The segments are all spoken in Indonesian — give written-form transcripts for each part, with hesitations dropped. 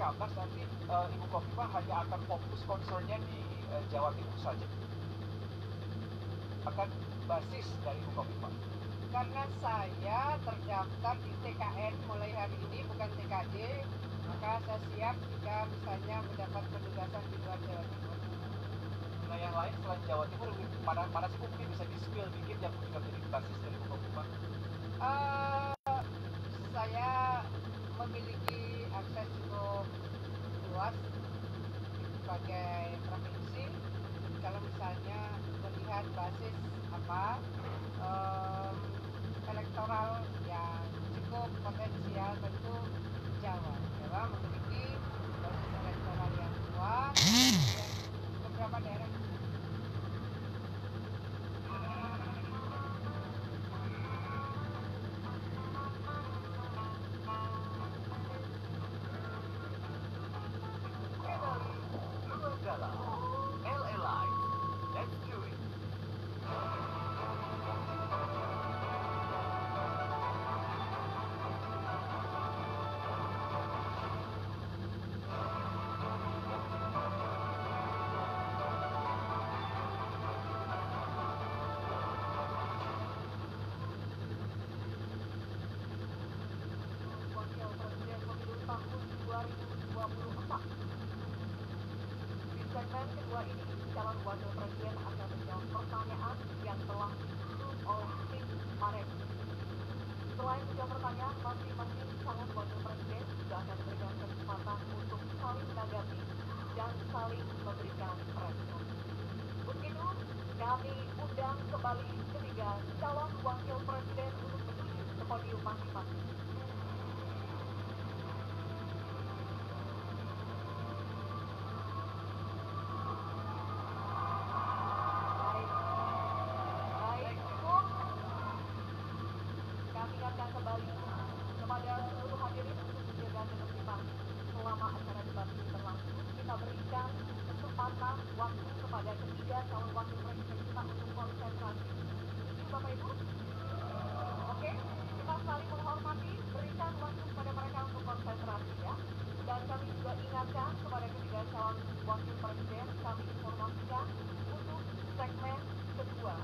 2019 nanti Ibu Khofifah hanya akan fokus concernnya di Jawa Timur saja? Akan basis dari Ibu Khofifah? Karena saya terdaftar di TKN mulai hari ini, bukan TKD, maka saya siap jika misalnya mendapat penugasan di luar Jawa Timur. Nah, yang lain selain Jawa Timur, mana sih mungkin bisa di-spill dikit yang juga menjadi basis dari Ibu Khofifah? Saya memiliki akses cukup luas sebagai provinsi. Kalau misalnya melihat basis elektoral yang cukup potensial, tentu Jawa memiliki basis elektoral yang kuat dan beberapa daerah. Segmen kedua ini, calon wakil presiden akan menjawab pertanyaan yang telah disusun oleh tim Panek. Selain menjawab pertanyaan, masing-masing calon wakil presiden juga akan diberikan kesempatan untuk saling menanggapi dan saling memberikan respon. Untuk itu, kami undang kembali ketiga calon wakil presiden untuk menuju ke podium masing-masing. Waktu kepada ketiga calon wakil presiden kita untuk konsentrasi. Bapak Ibu, oke, kita saling menghormati, berikan waktu kepada mereka untuk konsentrasi ya. Dan kami juga ingatkan kepada ketiga calon wakil presiden, kami informasikan untuk segmen kedua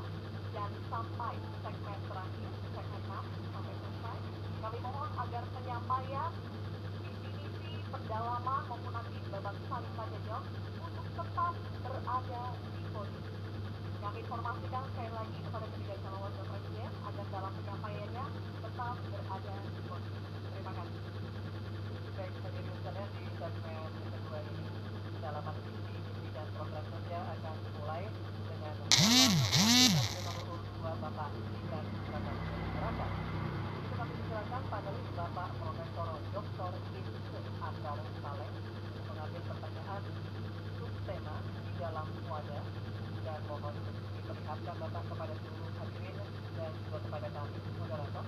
dan sampai segmen terakhir, segmen 6 sampai selesai. Kami mohon agar penyampaian visi misi pendalaman maupun nanti babak saling tanya jawab tetap berada di podium. Kami informasikan sekali lagi kepada ketiga calon wakil presiden agar dalam penyampaiannya tetap berada di podium. Terima kasih. Baik, hadirin sekalian, di segmen kedua ini pendalaman visi misi dan program kerja akan dimulai dengan nomor 2 Bapak Ikan Bapak Masyarakat. Itu kami silakan panelis Bapak Profesor Dr. Ibnu Akar Saleh mengambil pertanyaan tema di dalam wadah dan mohon diperlihatkan Bapak kepada seluruh hadirin dan juga kepada kami moderator.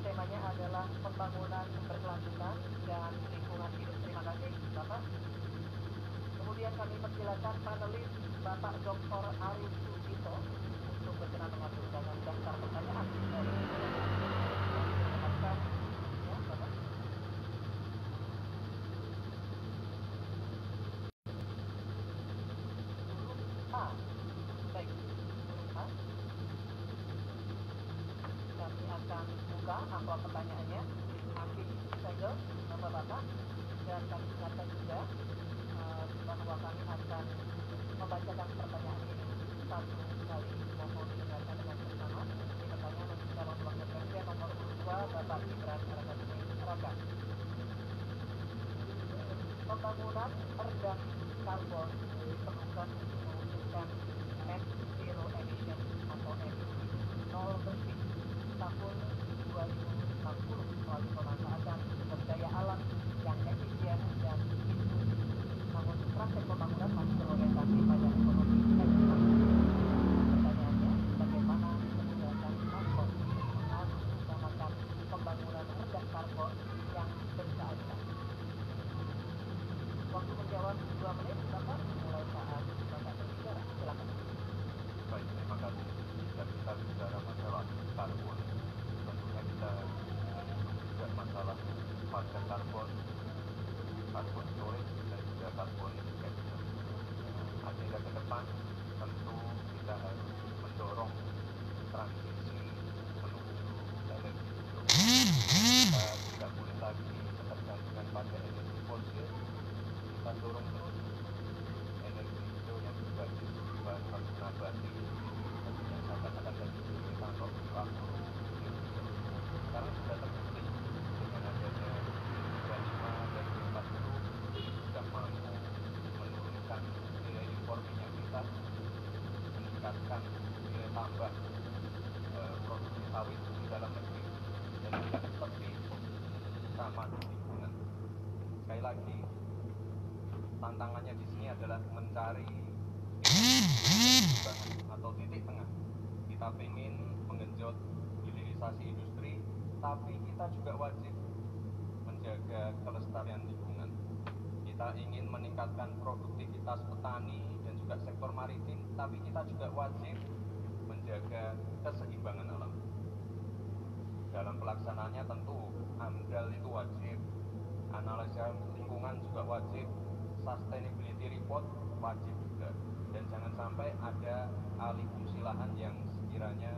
Temanya adalah pembangunan berkelanjutan dan lingkungan hidup. Terima kasih Bapak. Kemudian kami persilakan panelis Bapak Dr. Arif Sugito untuk berkenan mengambil dalam daftar pertanyaan. Ya, Bapak. Baik. Kami akan buka amplop pertanyaannya, ambil segel Bapak-Bapak, dan kami ingatkan juga bahwa kami akan membacakan pertanyaan ini satu kali. Mohon didengarkan dengan bersama. Ini pertanyaan untuk calon wakil presiden nomor 2 Bapak Gibran Raka. Pembangunan rendah karbon diperlukan untuk mewujudkan net zero emission atau emisi nol bersih tahun 2060 melalui pemanfaatan sumber daya alam yang efisien dan inklusif. Namun praktek pembangunan masih berorientasi pada ekonomi ekstrak. Pertanyaannya, bagaimana menggunakan transport mengutamakan waktu 2 menit, Bapak, mulai saat Bapak berbicara. Silakan. Baik, terima kasih. Jika kita bicara masalah karbon, tentunya kita menyinggung juga masalah pada karbon, karbon storage, dan juga karbon capture. Agenda ke depan tentu kita harus mendorong transisi menuju energi hijau. Kita tidak boleh lagi ketergantungan pada energi fosil. Kita dorong terus energi hijau yang berbasis bahan baku nabati, yang saya katakan tadi metanol, sulfur, biodiesel. Sekarang sudah terbukti dengan adanya B5 dan B40 sudah mampu menurunkan nilai impor minyak kita, meningkatkan nilai tambah produksi sawit di dalam negeri, dan juga lebih ramah lingkungan. Sekali lagi, tantangannya di sini adalah mencari atau titik tengah. Kita ingin menggenjot hilirisasi industri, tapi kita juga wajib menjaga kelestarian lingkungan. Kita ingin meningkatkan produktivitas petani dan juga sektor maritim, tapi kita juga wajib menjaga keseimbangan alam. Dalam pelaksanaannya tentu AMDAL itu wajib, analisa lingkungan juga wajib, sustainability report wajib juga, dan jangan sampai ada alih fungsi lahan yang sekiranya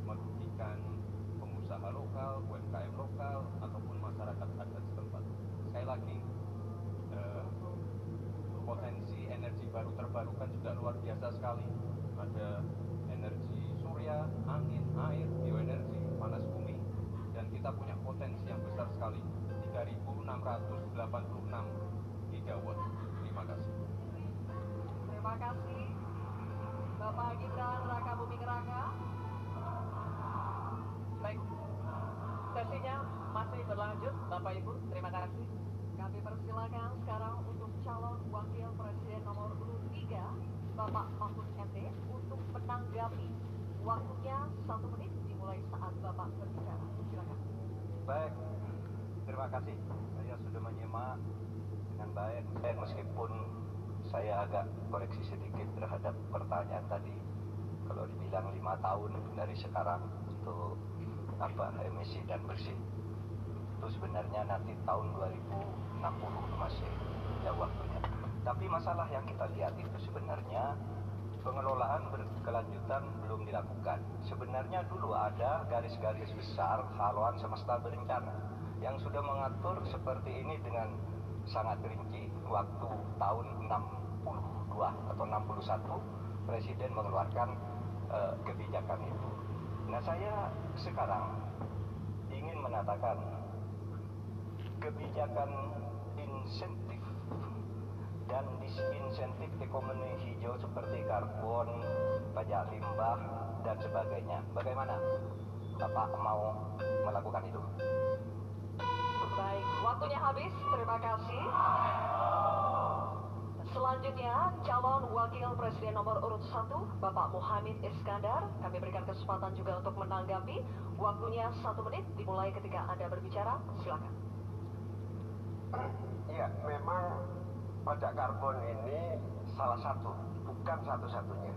merugikan pengusaha lokal, UMKM lokal, ataupun masyarakat adat setempat. Sekali lagi, potensi energi baru terbarukan juga luar biasa sekali. Ada energi surya, angin, air, bioenergi, panas bumi, dan kita punya potensi yang besar sekali, 3.686 gigawatt. Terima kasih. Terima kasih Bapak Gibran Raka Buming Raka. Baik, sesinya masih berlanjut, Bapak Ibu. Terima kasih. Kami persilakan sekarang untuk calon wakil presiden nomor urut 3 Bapak Mahfud MD untuk menanggapi. Waktunya 1 menit dimulai saat Bapak berbicara. Silakan. Baik, terima kasih. Saya sudah menyimak dengan baik. Meskipun saya agak koreksi sedikit terhadap pertanyaan tadi. Kalau dibilang 5 tahun dari sekarang untuk emisi dan bersih, itu sebenarnya nanti tahun 2060 masih jauh waktunya. Tapi masalah yang kita lihat itu sebenarnya pengelolaan berkelanjutan belum dilakukan. Sebenarnya dulu ada garis-garis besar haluan semesta berencana yang sudah mengatur seperti ini dengan sangat rinci. Waktu tahun 62 atau 61 Presiden mengeluarkan kebijakan itu. Nah, saya sekarang ingin mengatakan kebijakan insentif dan disinsentif ekonomi hijau seperti karbon, pajak limbah, dan sebagainya. Bagaimana Bapak mau melakukan itu? Baik, waktunya habis. Terima kasih. Selanjutnya, calon wakil presiden nomor urut 1, Bapak Muhammad Iskandar. Kami berikan kesempatan juga untuk menanggapi. Waktunya 1 menit dimulai ketika Anda berbicara. Silakan. Iya, memang pajak karbon ini salah satu, bukan satu-satunya.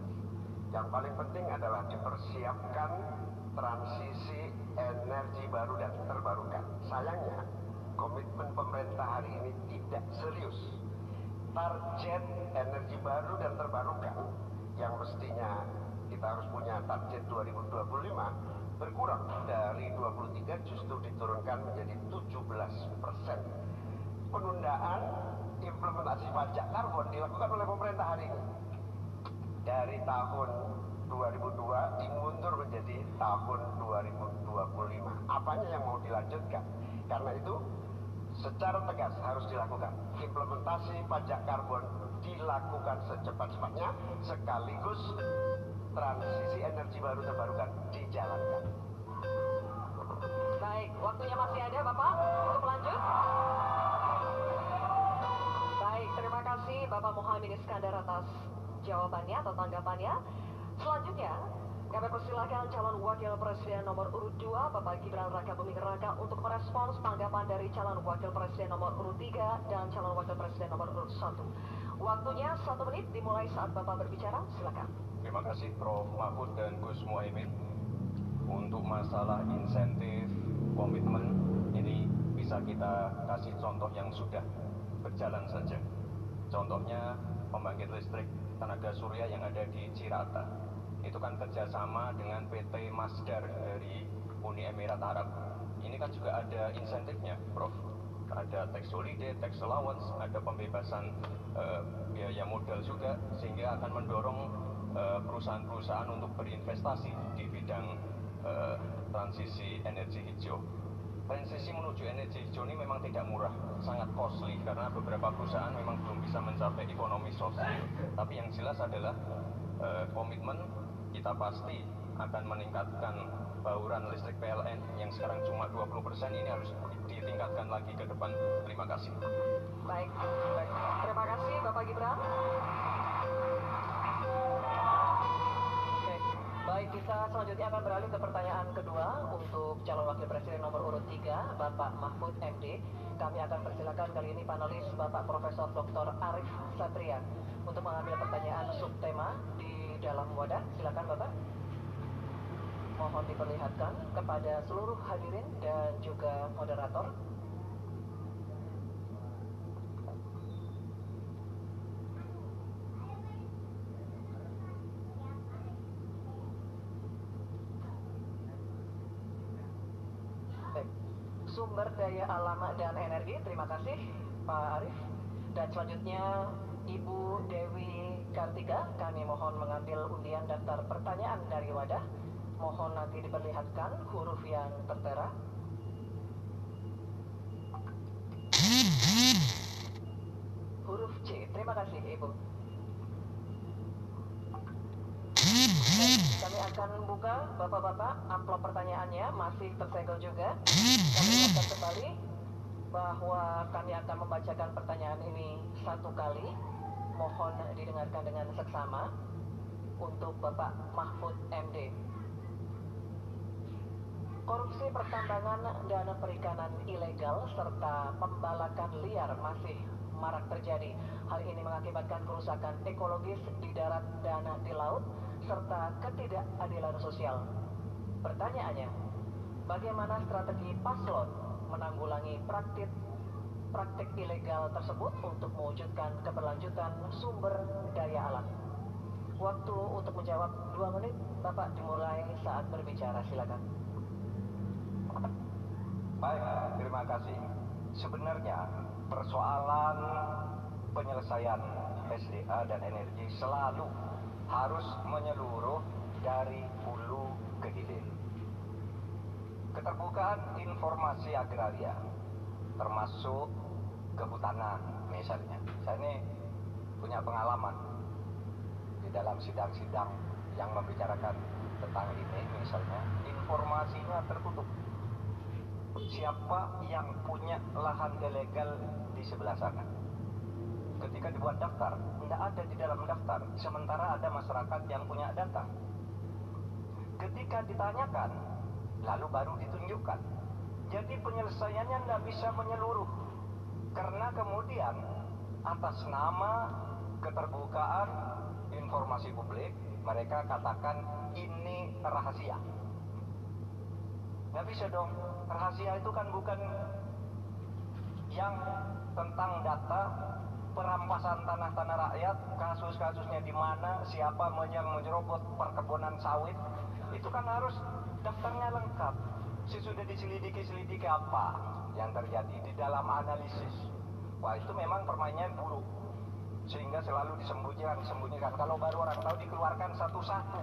Yang paling penting adalah dipersiapkan transisi energi baru dan terbarukan. Sayangnya, komitmen pemerintah hari ini tidak serius. Target energi baru dan terbarukan yang mestinya kita harus punya target 2025 berkurang dari 23 justru diturunkan menjadi 17%. Penundaan implementasi pajak karbon dilakukan oleh pemerintah hari ini. Dari tahun 2002 dimundur menjadi tahun 2025. Apanya yang mau dilanjutkan? Karena itu secara tegas harus dilakukan. Implementasi pajak karbon dilakukan secepat-cepatnya, sekaligus transisi energi baru terbarukan dijalankan. Baik, waktunya masih ada Bapak untuk lanjut. Baik, terima kasih Bapak Muhammad Iskandar atas jawabannya atau tanggapannya. Selanjutnya, kami persilakan calon wakil presiden nomor urut 2 Bapak Gibran Raka Buming Raka untuk merespons tanggapan dari calon wakil presiden nomor urut 3 dan calon wakil presiden nomor urut 1. Waktunya 1 menit dimulai saat Bapak berbicara, silakan. Terima kasih Prof. Mahfud dan Gus Muhaimin. Untuk masalah insentif, komitmen, ini bisa kita kasih contoh yang sudah berjalan saja. Contohnya pembangkit listrik tenaga surya yang ada di Cirata. Itu kan kerjasama dengan PT Masdar dari Uni Emirat Arab. Ini kan juga ada insentifnya, Prof. Ada tax holiday, tax allowance, ada pembebasan biaya modal juga, sehingga akan mendorong perusahaan-perusahaan untuk berinvestasi di bidang transisi energi hijau. Transisi menuju energi hijau ini memang tidak murah, sangat costly, karena beberapa perusahaan memang belum bisa mencapai ekonomi sosial. Tapi yang jelas adalah komitmen kita pasti akan meningkatkan bauran listrik PLN yang sekarang cuma 20%, ini harus ditingkatkan lagi ke depan. Terima kasih. Baik. Terima kasih Bapak Gibran. Oke, baik, kita selanjutnya akan beralih ke pertanyaan kedua untuk calon wakil presiden nomor urut 3, Bapak Mahfud MD. Kami akan persilakan kali ini panelis Bapak Profesor Dr. Arif Satria untuk mengambil pertanyaan subtema di dalam wadah. Silakan Bapak. Mohon diperlihatkan kepada seluruh hadirin dan juga moderator. Baik. Sumber daya alam dan energi, terima kasih Pak Arif. Dan selanjutnya Ibu Dewi Kartika, kami mohon mengambil undian daftar pertanyaan dari wadah. Mohon nanti diperlihatkan huruf yang tertera. Huruf C, terima kasih Ibu. Baik, kami akan buka Bapak-Bapak amplop pertanyaannya, masih tersegel juga. Kami ingatkan kembali bahwa kami akan membacakan pertanyaan ini 1 kali. Mohon didengarkan dengan seksama untuk Bapak Mahfud MD. Korupsi pertambangan dan perikanan ilegal serta pembalakan liar masih marak terjadi. Hal ini mengakibatkan kerusakan ekologis di darat dan di laut serta ketidakadilan sosial. Pertanyaannya, bagaimana strategi paslon menanggulangi praktik ilegal tersebut untuk mewujudkan keberlanjutan sumber daya alam? Waktu untuk menjawab 2 menit, Bapak dimulai saat berbicara, silakan. Baik, terima kasih. Sebenarnya persoalan penyelesaian SDA dan energi selalu harus menyeluruh dari hulu ke hilir. Keterbukaan informasi agraria, termasuk kehutanan misalnya. Saya ini punya pengalaman di dalam sidang-sidang yang membicarakan tentang ini, misalnya informasinya tertutup. Siapa yang punya lahan ilegal di sebelah sana? Ketika dibuat daftar, tidak ada di dalam daftar, sementara ada masyarakat yang punya data. Ketika ditanyakan, lalu baru ditunjukkan. Jadi penyelesaiannya tidak bisa menyeluruh, karena kemudian atas nama keterbukaan informasi publik, mereka katakan ini rahasia. Nggak bisa dong, rahasia itu kan bukan yang tentang data perampasan tanah-tanah rakyat, kasus-kasusnya di mana, siapa yang menyerobot perkebunan sawit, itu kan harus daftarnya lengkap. Sesudah diselidiki apa yang terjadi di dalam analisis. Wah, itu memang permainan buruk, sehingga selalu disembunyikan. Kalau baru orang tahu, dikeluarkan satu-satu.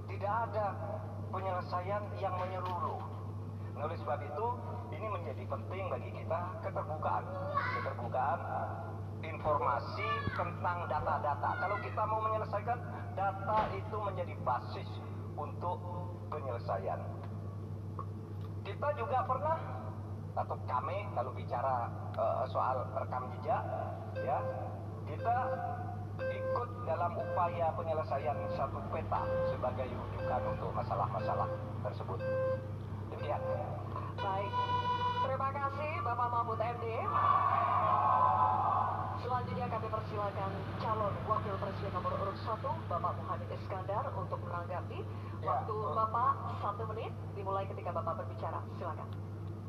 Tidak ada penyelesaian yang menyeluruh. Oleh sebab itu, ini menjadi penting bagi kita keterbukaan informasi tentang data-data. Kalau kita mau menyelesaikan, data itu menjadi basis untuk penyelesaian. Kita juga pernah, atau kami kalau bicara soal rekam jejak, ya, kita ikut dalam upaya penyelesaian satu peta sebagai rujukan untuk masalah-masalah tersebut. Demikian. Baik, terima kasih Bapak Mahfud MD. Selanjutnya Selanjutnya kami persilakan calon wakil presiden nomor urut 1 Bapak Muhaimin Iskandar untuk menanggapi. Waktu Bapak 1 menit dimulai ketika Bapak berbicara. Silakan.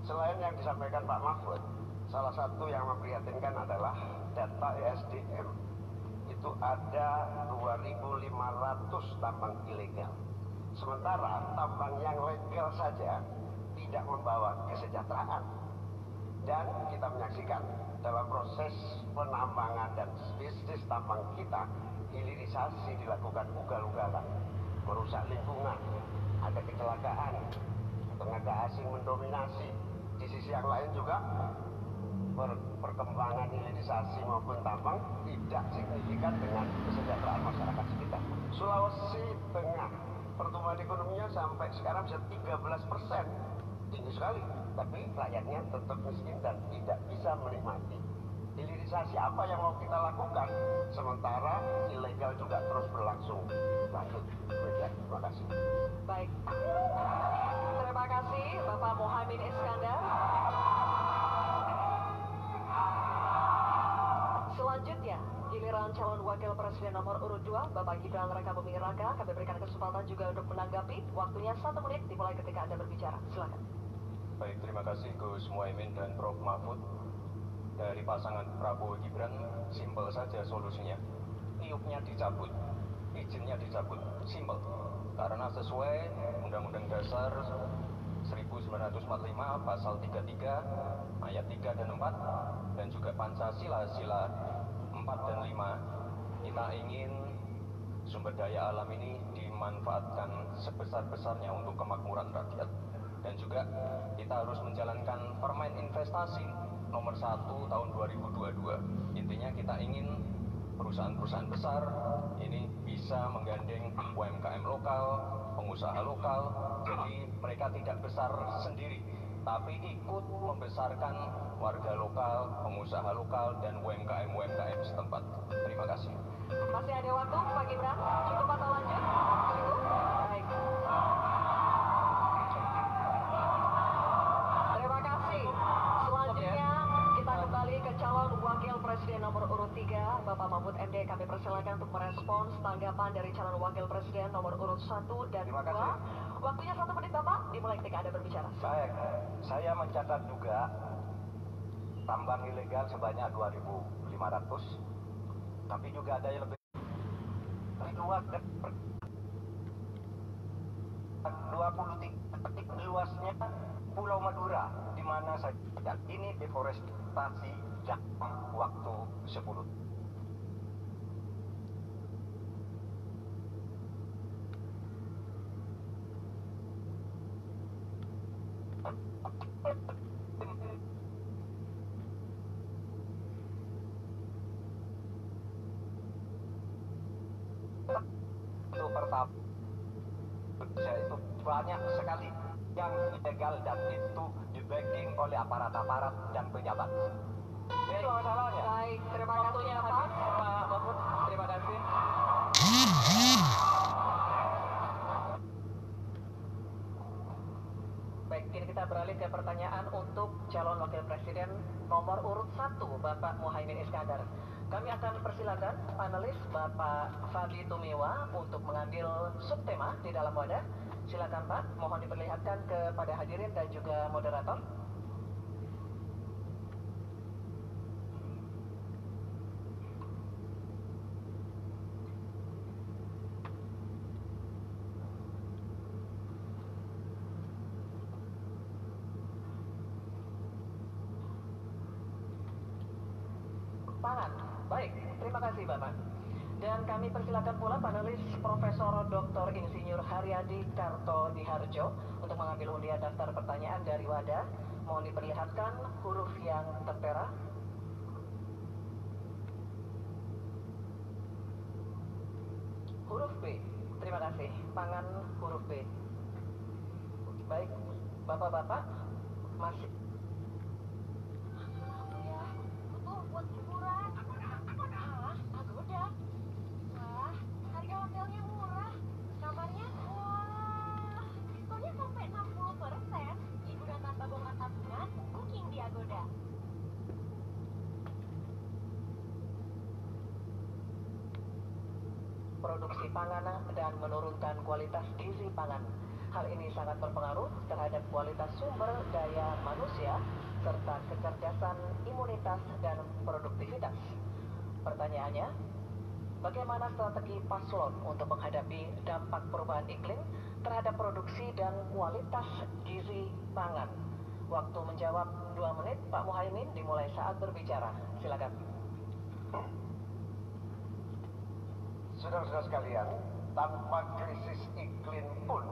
Selain yang disampaikan Pak Mahfud, salah satu yang memprihatinkan adalah data ESDM. Itu ada 2.500 tambang ilegal. Sementara tambang yang legal saja tidak membawa kesejahteraan. Dan kita menyaksikan dalam proses penambangan dan bisnis tambang kita, hilirisasi dilakukan ugal-ugalan, merusak lingkungan, ada kecelakaan, tenaga asing mendominasi. Di sisi yang lain juga perkembangan hilirisasi maupun tambang tidak signifikan dengan kesejahteraan masyarakat sekitar. Sulawesi Tengah pertumbuhan ekonominya sampai sekarang bisa 13%, tinggi sekali, tapi rakyatnya tetap miskin dan tidak bisa menikmati. Hilirisasi apa yang mau kita lakukan sementara ilegal juga terus berlangsung. Lanjut, demikian, terima kasih. Baik. Terima kasih Bapak Muhaimin Iskandar. Selanjutnya, giliran calon wakil presiden nomor urut 2 Bapak Gibran Rakabuming Raka. Kami berikan kesempatan juga untuk menanggapi. Waktunya 1 menit dimulai ketika Anda berbicara. Silakan. Baik, terima kasih Gus Muhaimin dan Prof Mahfud. Dari pasangan Prabowo Gibran, simpel saja solusinya. Iupnya dicabut, izinnya dicabut, simpel. Karena sesuai Undang-Undang Dasar 1945 pasal 33 ayat 3 dan 4 dan juga Pancasila sila 4 dan 5, kita ingin sumber daya alam ini dimanfaatkan sebesar-besarnya untuk kemakmuran rakyat. Dan juga kita harus menjalankan permen investasi nomor 1 tahun 2022. Intinya kita ingin perusahaan-perusahaan besar ini bisa menggandeng UMKM lokal, pengusaha lokal, jadi mereka tidak besar sendiri, tapi ikut membesarkan warga lokal, pengusaha lokal, dan UMKM setempat. Terima kasih. Masih ada waktu Pak Gibran? Cukup atau lanjut? Cukup? Baik. Terima kasih. Selanjutnya kita kembali ke calon wakil presiden nomor urut 3 Bapak Mahfud MD. Kami persilakan untuk merespons tanggapan dari calon wakil presiden nomor urut 1 dan 2. Terima kasih. Waktunya 1 menit Bapak, dimulai ketika Anda berbicara. Baik, saya mencatat juga tambang ilegal sebanyak 2.500, tapi juga ada yang lebih luas dan 23 luasnya Pulau Madura, di mana saja ini deforestasi jangka waktu 10. Itu pertama, itu banyak sekali yang ilegal dan itu di-backing oleh aparat-aparat dan pejabat. Itu masalahnya. Baik, terima kasih Bapak. Pak Mahfud, terima kasih. Baik, kini kita beralih ke pertanyaan untuk calon wakil presiden nomor urut 1 Bapak Muhaimin Iskandar. Kami akan persilakan panelis Bapak Fadli Tumiwa untuk mengambil subtema di dalam wadah. Silakan Pak, mohon diperlihatkan kepada hadirin dan juga moderator. Tangan. Baik, terima kasih Bapak. Dan kami persilakan pula panelis Profesor Dr. Insinyur Haryadi Karto Diharjo untuk mengambil undian daftar pertanyaan dari wadah. Mohon diperlihatkan huruf yang tertera. Huruf B. Terima kasih. Tangan huruf B. Baik, Bapak-bapak masih buat liburan. Hah? Agoda? Wah, harga hotelnya murah. Kamarnya, wah, diskonnya sampai 60%. Liburan tanpa bongkar tabungan, booking di Agoda. produksi pangan dan menurunkan kualitas gizi pangan. Hal ini sangat berpengaruh terhadap kualitas sumber daya manusia serta kecerdasan, imunitas, dan produktivitas. Pertanyaannya, bagaimana strategi paslon untuk menghadapi dampak perubahan iklim terhadap produksi dan kualitas gizi pangan? Waktu menjawab 2 menit, Pak Muhaimin, dimulai saat berbicara. Silakan. Saudara-saudara sekalian, tanpa krisis iklim pun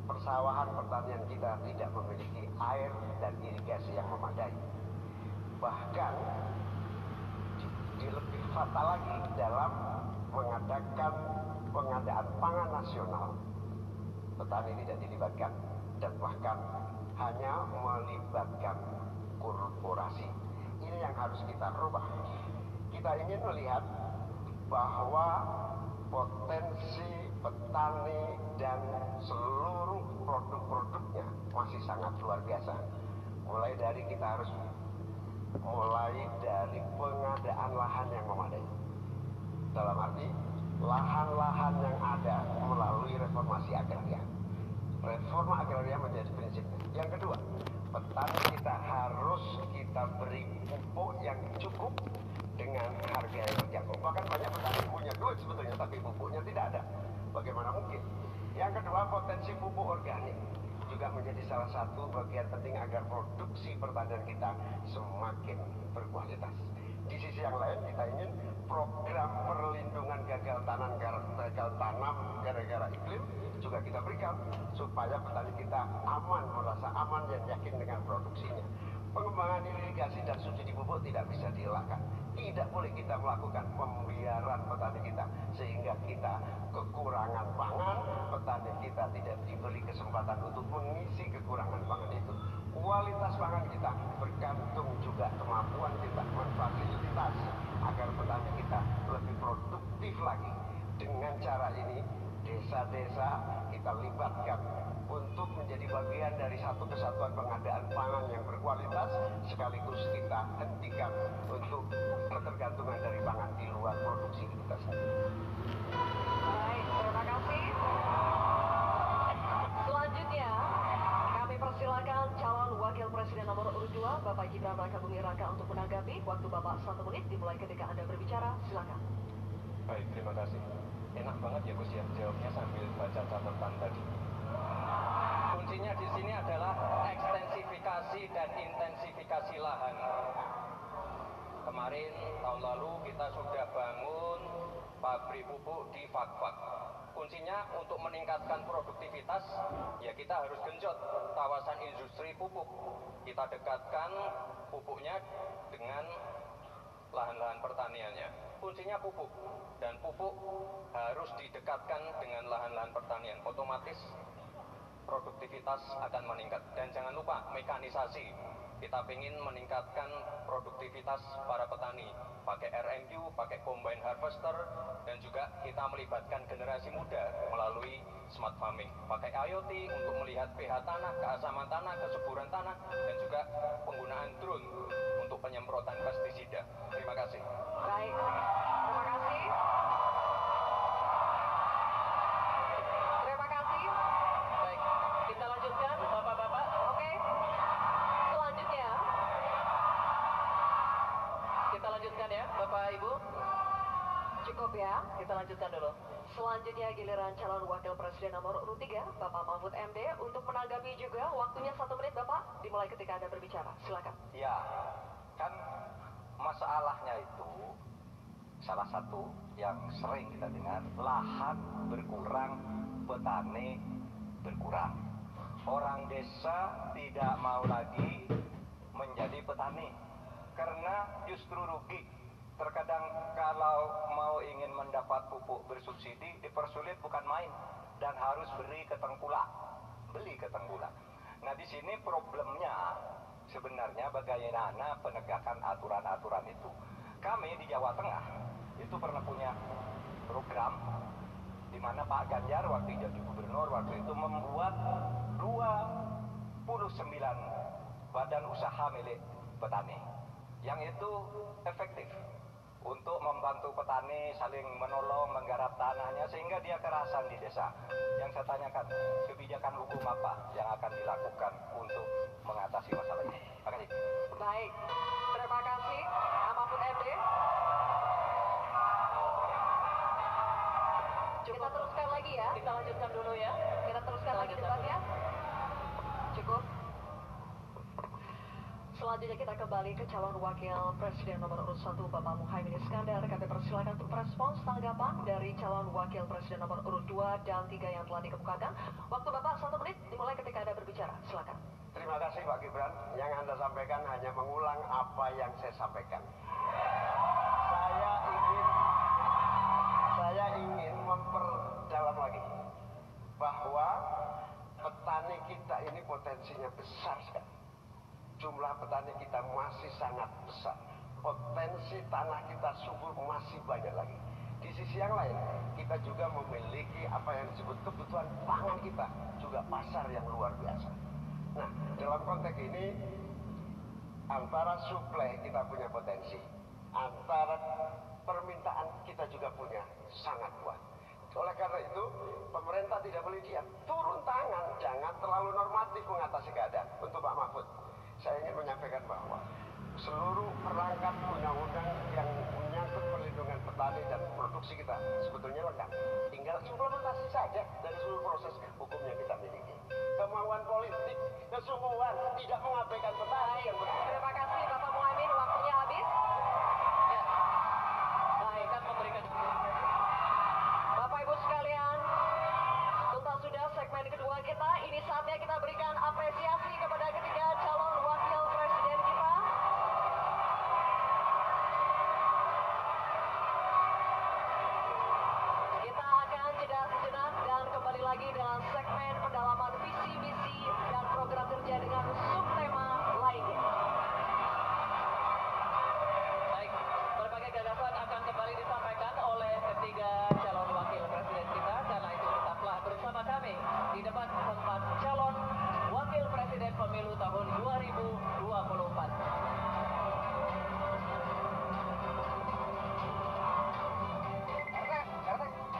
persawahan pertanian kita tidak memiliki air dan irigasi yang memadai. Bahkan di lebih fatal lagi dalam mengadakan pengadaan pangan nasional, petani tidak dilibatkan dan bahkan hanya melibatkan korporasi. Ini yang harus kita rubah. Kita ingin melihat bahwa potensi petani dan seluruh produk-produknya masih sangat luar biasa. Mulai dari pengadaan lahan yang memadai. Dalam arti lahan-lahan yang ada melalui reformasi agraria. Reforma agraria menjadi prinsipnya. Yang kedua, petani kita harus kita beri pupuk yang cukup dengan harga yang terjangkau. Bahkan banyak petani punya duit sebetulnya, tapi pupuknya tidak ada. Bagaimana mungkin? Yang kedua, potensi pupuk organik juga menjadi salah satu bagian penting agar produksi pertanian kita semakin berkualitas. Di sisi yang lain, kita ingin program perlindungan gagal tanam gara-gara iklim juga kita berikan supaya petani kita aman, merasa aman dan yakin dengan produksinya. Pengembangan irigasi dan subsidi pupuk tidak bisa dielakkan. Tidak boleh kita melakukan pembiaran petani kita sehingga kita kekurangan pangan, petani kita tidak diberi kesempatan untuk mengisi kekurangan pangan itu. Kualitas pangan kita bergantung juga kemampuan kita memfasilitasi agar petani kita lebih produktif lagi. Dengan cara ini, desa-desa kita libatkan untuk menjadi bagian dari satu kesatuan pengadaan pangan yang berkualitas, sekaligus kita hentikan untuk ketergantungan dari pangan di luar produksi kita sendiri. Baik, terima kasih. Selanjutnya, kami persilakan calon wakil presiden nomor urut 2, Bapak Gibran Rakabuming Raka untuk menanggapi. Waktu Bapak 1 menit dimulai ketika Anda berbicara. Silakan. Baik, terima kasih. Enak banget ya Gus ya, jawabnya sambil baca catatan tadi. Kuncinya di sini adalah ekstensifikasi dan intensifikasi lahan. Kemarin tahun lalu kita sudah bangun pabrik pupuk di Fak-Fak. Kuncinya untuk meningkatkan produktivitas, ya kita harus genjot kawasan industri pupuk. Kita dekatkan pupuknya dengan lahan-lahan pertaniannya. Kuncinya pupuk, dan pupuk harus didekatkan dengan lahan-lahan pertanian. Otomatis produktivitas akan meningkat. Dan jangan lupa mekanisasi. Kita ingin meningkatkan produktivitas para petani, pakai RMU, pakai combine harvester, dan juga kita melibatkan generasi muda melalui smart farming, pakai IoT untuk melihat pH tanah, keasaman tanah, kesuburan tanah, dan juga penggunaan drone untuk penyemprotan pestisida. Terima kasih. Baik, terima kasih. Terima kasih. Baik, kita lanjutkan, Bapak-Bapak. Oke. Selanjutnya, Kita lanjutkan ya, Bapak Ibu. cukup ya. Kita lanjutkan dulu. Selanjutnya giliran calon wakil presiden nomor urut 3, Bapak Mahfud MD untuk menanggapi juga. Waktunya 1 menit, Bapak. Dimulai ketika Anda berbicara. Silakan. Ya, kan masalahnya itu salah satu yang sering kita dengar, lahan berkurang, petani berkurang. Orang desa tidak mau lagi menjadi petani karena justru rugi. Terkadang kalau mau ingin mendapat pupuk bersubsidi dipersulit bukan main dan harus beli ke tengkulak. Nah, di sini problemnya sebenarnya bagaimana penegakan aturan-aturan itu. Kami di Jawa Tengah itu pernah punya program di mana Pak Ganjar waktu jadi gubernur waktu itu membuat 29 badan usaha milik petani yang itu efektif untuk membantu membantu petani saling menolong menggarap tanahnya sehingga dia kerasan di desa. Yang saya tanyakan, kebijakan hukum apa yang akan dilakukan untuk mengatasi masalah ini? Terima kasih. Baik, terima kasih Mahfud MD. Kita teruskan lagi ya. Kita lanjutkan dulu ya. Kita teruskan lagi debatnya. Cukup. Selanjutnya kita kembali ke calon wakil presiden nomor urut 1 Bapak Muhaimin Iskandar. Kami persilakan untuk merespons tanggapan dari calon wakil presiden nomor urut 2 dan 3 yang telah dikemukakan. Waktu Bapak 1 menit dimulai ketika Anda berbicara. Silakan. Terima kasih Pak Gibran. Yang Anda sampaikan hanya mengulang apa yang saya sampaikan. Saya ingin memperdalam lagi bahwa petani kita ini potensinya besar sekali. Jumlah petani kita masih sangat besar. Potensi tanah kita subur masih banyak lagi. Di sisi yang lain, kita juga memiliki apa yang disebut kebutuhan pangan kita, juga pasar yang luar biasa. Nah, dalam konteks ini, antara suplai kita punya potensi, antara permintaan kita juga punya sangat kuat. Oleh karena itu, pemerintah tidak boleh diam, turun tangan, jangan terlalu normatif mengatasi keadaan. Untuk Pak Mahfud, saya ingin menyampaikan bahwa seluruh perangkat undang-undang yang menyangkut perlindungan petani dan produksi kita sebetulnya lengkap. Tinggal implementasi saja dari seluruh proses hukum yang kita miliki. Kemauan politik, kesungguhan, tidak mengabaikan petani yang benar. Terima kasih Bapak Muhaimin, waktunya habis. Ya. Baik, kan memberikan. Bapak Ibu sekalian, tuntas sudah segmen kedua kita. Ini saatnya kita berikan apresiasi kepada ketiga calon wakil presiden kita. Kita akan jeda sejenak dan kembali lagi dengan segmen pendalaman visi misi dan program kerja dengan subtema lainnya. Baik, berbagai gagasan akan kembali disampaikan oleh ketiga calon wakil presiden kita. Karena itu tetaplah bersama kami di debat keempat calon wakil presiden pemilu tahun 2024.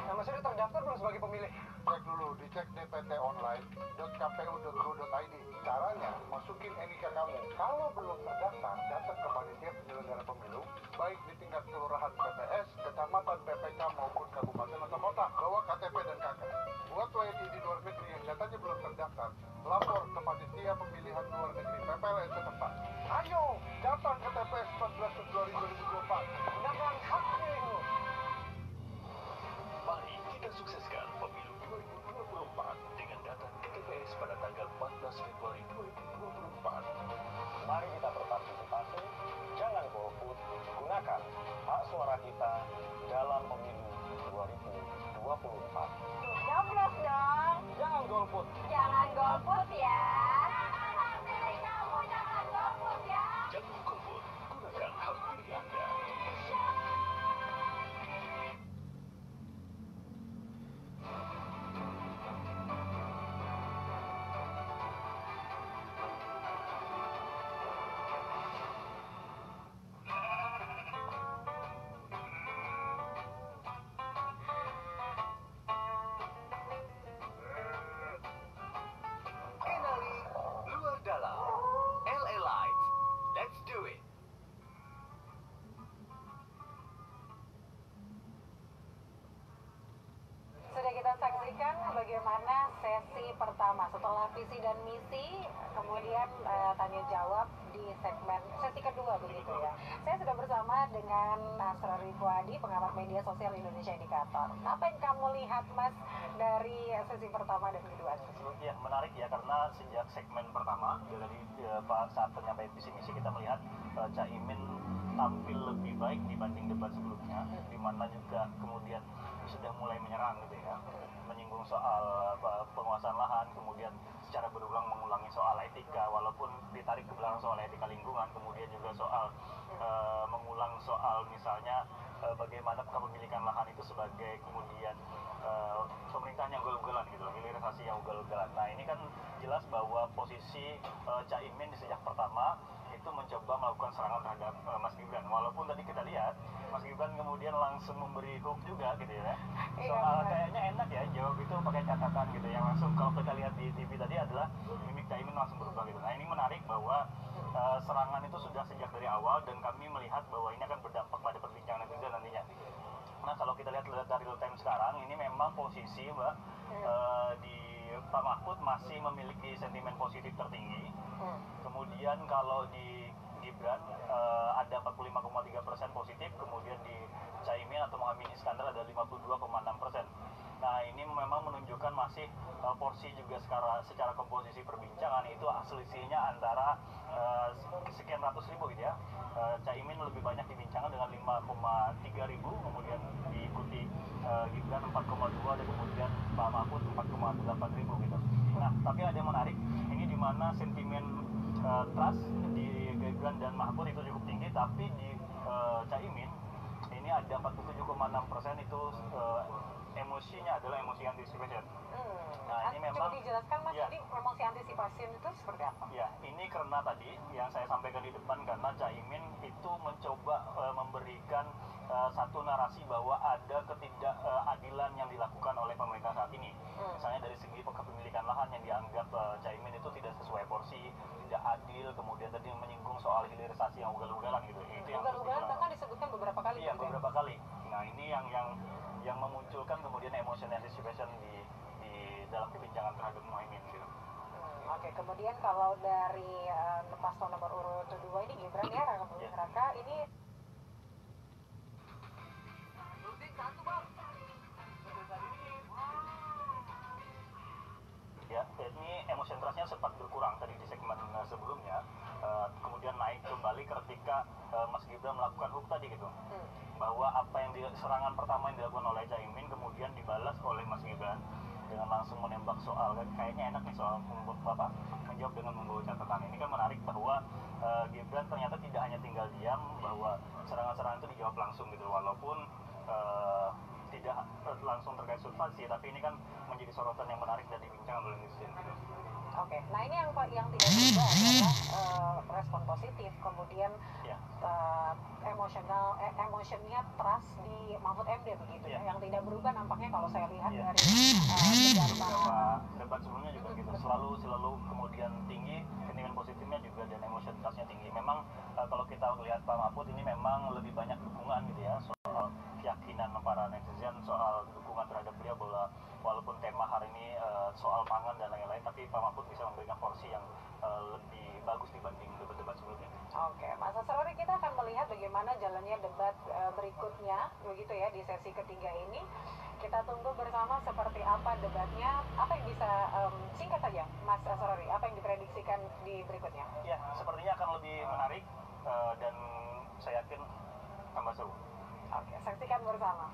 Nama saya sudah terdaftar belum sebagai pemilih? Cek dulu, dicek dpt.online.kpu.go.id. Caranya, masukin NIK kamu. Kalau belum terdaftar, datang ke panitia penyelenggara pemilu, baik di tingkat kelurahan PPS, kecamatan, PPK maupun kabupaten atau kota. Bawa KTP dan KK. Buat WNI di luar negeri yang datanya belum terdaftar, lapor ke panitia pemilihan luar negeri PPLN setempat. Ayo, datang ke TPS 14 Februari 2024. Gunakan hak pilihmu. Mari kita sukseskan pemilu 2024 dengan datang ke TPS pada tanggal 14 Februari 2024. Mari kita berpartisipasi, jangan golput, gunakan hak suara kita dalam pemilu 2024. Nyoblos dong. Jangan golput. Jangan golput ya. Jangan golput ya. Jangan golput, gunakan hak pilih Anda. Kenali luar dalam. LA Live. Let's do it. Sudah kita saksikan bagaimana sesi pertama setelah visi dan misi, kemudian tanya jawab di segmen sesi kedua begitu ya. Saya sudah bersama dengan Asrori Puadi, pengamat media sosial Indonesia Indikator. Apa yang kamu lihat Mas dari sesi pertama dan kedua? Ya, menarik ya, karena sejak segmen pertama dari saat penyampaian visi misi kita melihat Caimin tampil lebih baik dibanding debat sebelumnya, di mana juga kemudian sudah mulai menyerang gitu ya, menyinggung soal penguasaan lahan, kemudian secara berulang mengulangi soal etika, walaupun ditarik ke belakang soal etika lingkungan, kemudian juga soal mengulang soal misalnya bagaimana kepemilikan lahan itu sebagai kemudian pemerintahan yang ugal-ugalan gitu, hilirisasi yang ugal-ugalan. Nah ini kan jelas bahwa posisi Caimin di sejak pertama itu mencoba melakukan serangan terhadap Mas Gibran, walaupun tadi kita lihat Mas Gibran Gibran kemudian langsung memberi hook juga gitu ya. Iya, Soal benar. kayaknya enak ya jawab itu pakai catatan gitu. Yang langsung kalau kita lihat di TV tadi adalah mimik Caimin langsung berubah gitu. Nah ini menarik bahwa serangan itu sudah sejak dari awal dan kami melihat bahwa ini akan berdampak pada perbincangan netizen nantinya. Nah kalau kita lihat dari real time sekarang ini memang posisi Mbak di Pak Mahfud masih memiliki sentimen positif tertinggi. Kemudian kalau di Gibran ada 45,3% positif, kemudian di Caimin atau Muhammad Iskandar ada 52,6%. Nah ini memang menunjukkan masih porsi juga secara komposisi perbincangan itu selisihnya antara sekian ratus ribu gitu ya. Caimin lebih banyak dibincangkan dengan 5,3 ribu, kemudian diikuti Gibran 4,2 dan kemudian Pak Mahfud 4,8 ribu gitu. Nah tapi ada yang menarik, ini di mana sentimen trust di Gibran dan Mahfud itu cukup tinggi, tapi di Caimin ini ada 47,6% itu emosinya adalah emosi anticipation. Nah ini memang coba dijelaskan Mas, ya, jadi emosi antisipasi itu seperti apa? ya ini karena tadi yang saya sampaikan di depan, karena Caimin itu mencoba memberikan satu narasi bahwa ada ketidakadilan yang dilakukan oleh pemerintah saat ini. Misalnya dari segi kepemilikan lahan yang dianggap Caimin itu tidak sesuai porsi, tidak adil, kemudian tadi menyinggung soal hilirisasi yang ugal-ugalan gitu. Itu yang Ugal-ugalan bahkan disebutkan beberapa kali. iya, gitu ya? beberapa kali. Nah ini yang memunculkan kemudian emotional anticipation di dalam perbincangan terhadap Muhaimin gitu. Oke, kemudian kalau dari paslon nomor urut 2 ini Gibran ya, Raka Buming Raka ini Ya, ini emotion trust-nya sempat berkurang tadi di segmen sebelumnya, kemudian naik kembali ketika Mas Gibran melakukan hook tadi gitu, bahwa apa yang serangan pertama yang dilakukan oleh Caimin kemudian dibalas oleh Mas Gibran dengan langsung menembak soal, kayaknya enak nih soal Bapak menjawab dengan membawa catatan. Ini kan menarik bahwa Gibran ternyata tidak hanya tinggal diam, bahwa serangan-serangan itu dijawab langsung gitu, walaupun tidak langsung terkait substansi, tapi ini kan menjadi sorotan yang menarik dan dibincangkan oleh netizen gitu. Oke, nah ini yang tidak berubah adalah respon positif, kemudian Ya. emotionnya trust di Mahfud MD begitu ya. Ya. Yang tidak berubah nampaknya kalau saya lihat Ya. dari beberapa debat sebelumnya juga gitu, selalu kemudian tinggi sentimen positifnya juga dan emotion trust-nya tinggi. Memang kalau kita lihat Pak Mahfud ini memang lebih banyak dukungan gitu ya, soal keyakinan para netizen soal dukungan terhadap beliau, bahwa walaupun tema hari ini soal pangan dan lain-lain, tapi Pak Mahfud bisa memberikan porsi yang lebih bagus dibanding debat-debat sebelumnya. Oke, Mas Asrori, kita akan melihat bagaimana jalannya debat berikutnya, begitu ya, di sesi ketiga ini. Kita tunggu bersama seperti apa debatnya. Apa yang bisa, singkat saja, Mas Asrori, apa yang diprediksikan di berikutnya? Ya, sepertinya akan lebih menarik dan saya yakin tambah seru. Oke, saksikan bersama.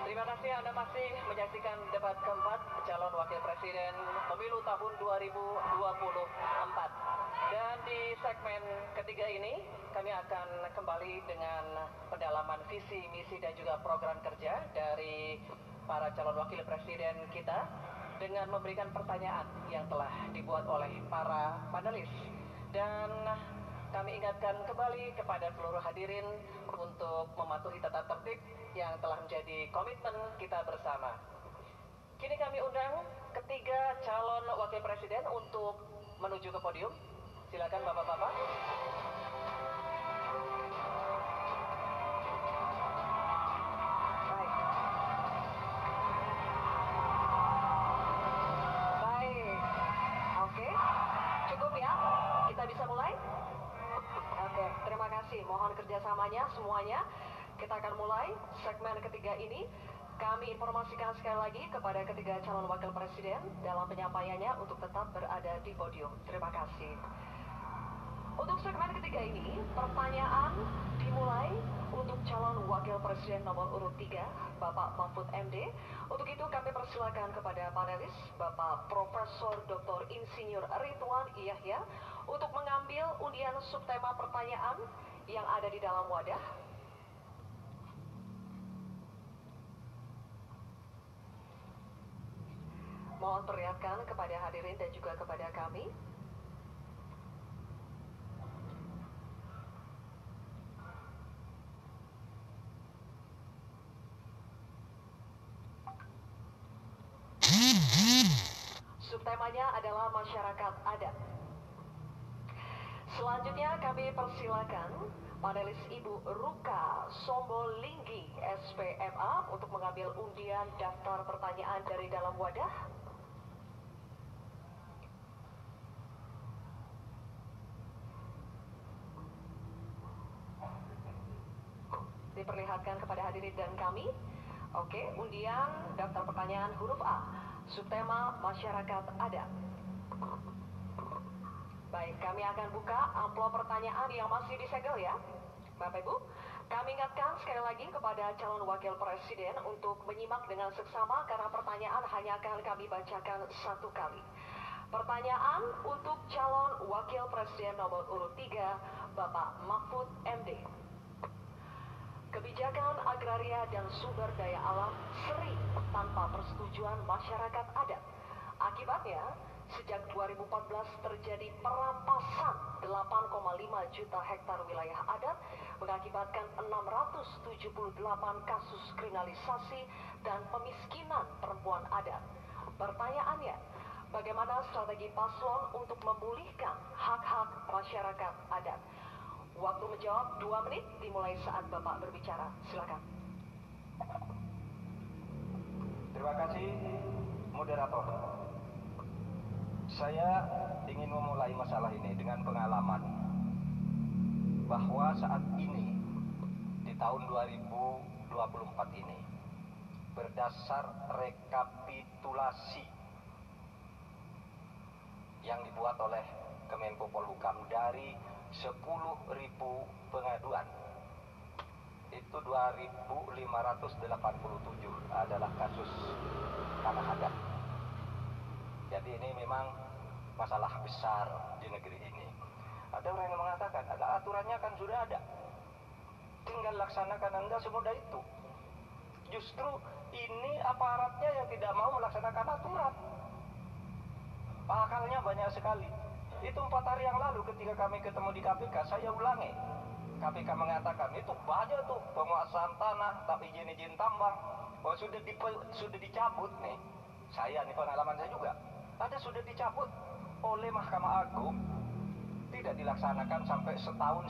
Terima kasih Anda masih menyaksikan debat keempat calon wakil presiden pemilu tahun 2024. Dan di segmen ketiga ini kami akan kembali dengan pendalaman visi, misi dan juga program kerja dari para calon wakil presiden kita dengan memberikan pertanyaan yang telah dibuat oleh para panelis. Dan kami ingatkan kembali kepada seluruh hadirin untuk mematuhi tata tertib yang telah menjadi komitmen kita bersama. Kini kami undang ketiga calon wakil presiden untuk menuju ke podium. Silakan Bapak-bapak. Baik. Oke. Cukup ya? Kita bisa mulai? Oke, terima kasih. Mohon kerjasamanya semuanya. Kita akan mulai segmen ketiga ini. Kami informasikan sekali lagi kepada ketiga calon wakil presiden dalam penyampaiannya untuk tetap berada di podium. Terima kasih. segmen ketiga ini, pertanyaan dimulai untuk calon wakil presiden nomor urut 3, Bapak Mahfud MD. Untuk itu kami persilakan kepada panelis, Bapak Profesor Dr. Insinyur Ridwan Yahya, untuk mengambil undian subtema pertanyaan yang ada di dalam wadah. Mohon perlihatkan kepada hadirin dan juga kepada kami. Subtemanya adalah masyarakat adat. Selanjutnya kami persilakan panelis Ibu Ruka Sombolinggi SPMA untuk mengambil undian daftar pertanyaan dari dalam wadah. Diperlihatkan kepada hadirin dan kami. Oke, undian daftar pertanyaan huruf A, subtema masyarakat adat. Baik, kami akan buka amplop pertanyaan yang masih disegel ya. Bapak Ibu, kami ingatkan sekali lagi kepada calon wakil presiden untuk menyimak dengan seksama karena pertanyaan hanya akan kami bacakan satu kali. Pertanyaan untuk calon wakil presiden nomor urut 3, Bapak Mahfud MD. Kebijakan agraria dan sumber daya alam sering tanpa persetujuan masyarakat adat. Akibatnya, sejak 2014 terjadi perampasan 8,5 juta hektar wilayah adat, mengakibatkan 678 kasus kriminalisasi dan pemiskinan perempuan adat. Pertanyaannya, bagaimana strategi paslon untuk memulihkan hak-hak masyarakat adat? Waktu menjawab 2 menit dimulai saat Bapak berbicara. Silakan. Terima kasih, moderator. Saya ingin memulai masalah ini dengan pengalaman bahwa saat ini, di tahun 2024 ini, berdasar rekapitulasi yang dibuat oleh Kemenko Polhukam dari 10.000 pengaduan, itu 2.587 adalah kasus tanah adat. Jadi ini memang masalah besar di negeri ini. Ada orang yang mengatakan, ada aturannya kan sudah ada, tinggal laksanakan, enggak semudah itu. Justru ini aparatnya yang tidak mau melaksanakan aturan. Pakalnya banyak sekali. Itu 4 hari yang lalu ketika kami ketemu di KPK, saya ulangi. KPK mengatakan itu banyak tuh penguasaan tanah, tapi izin tambang. Oh, sudah dicabut nih. Saya nih, pengalaman saya juga. Ada sudah dicabut oleh Mahkamah Agung. Tidak dilaksanakan sampai 1,5 tahun.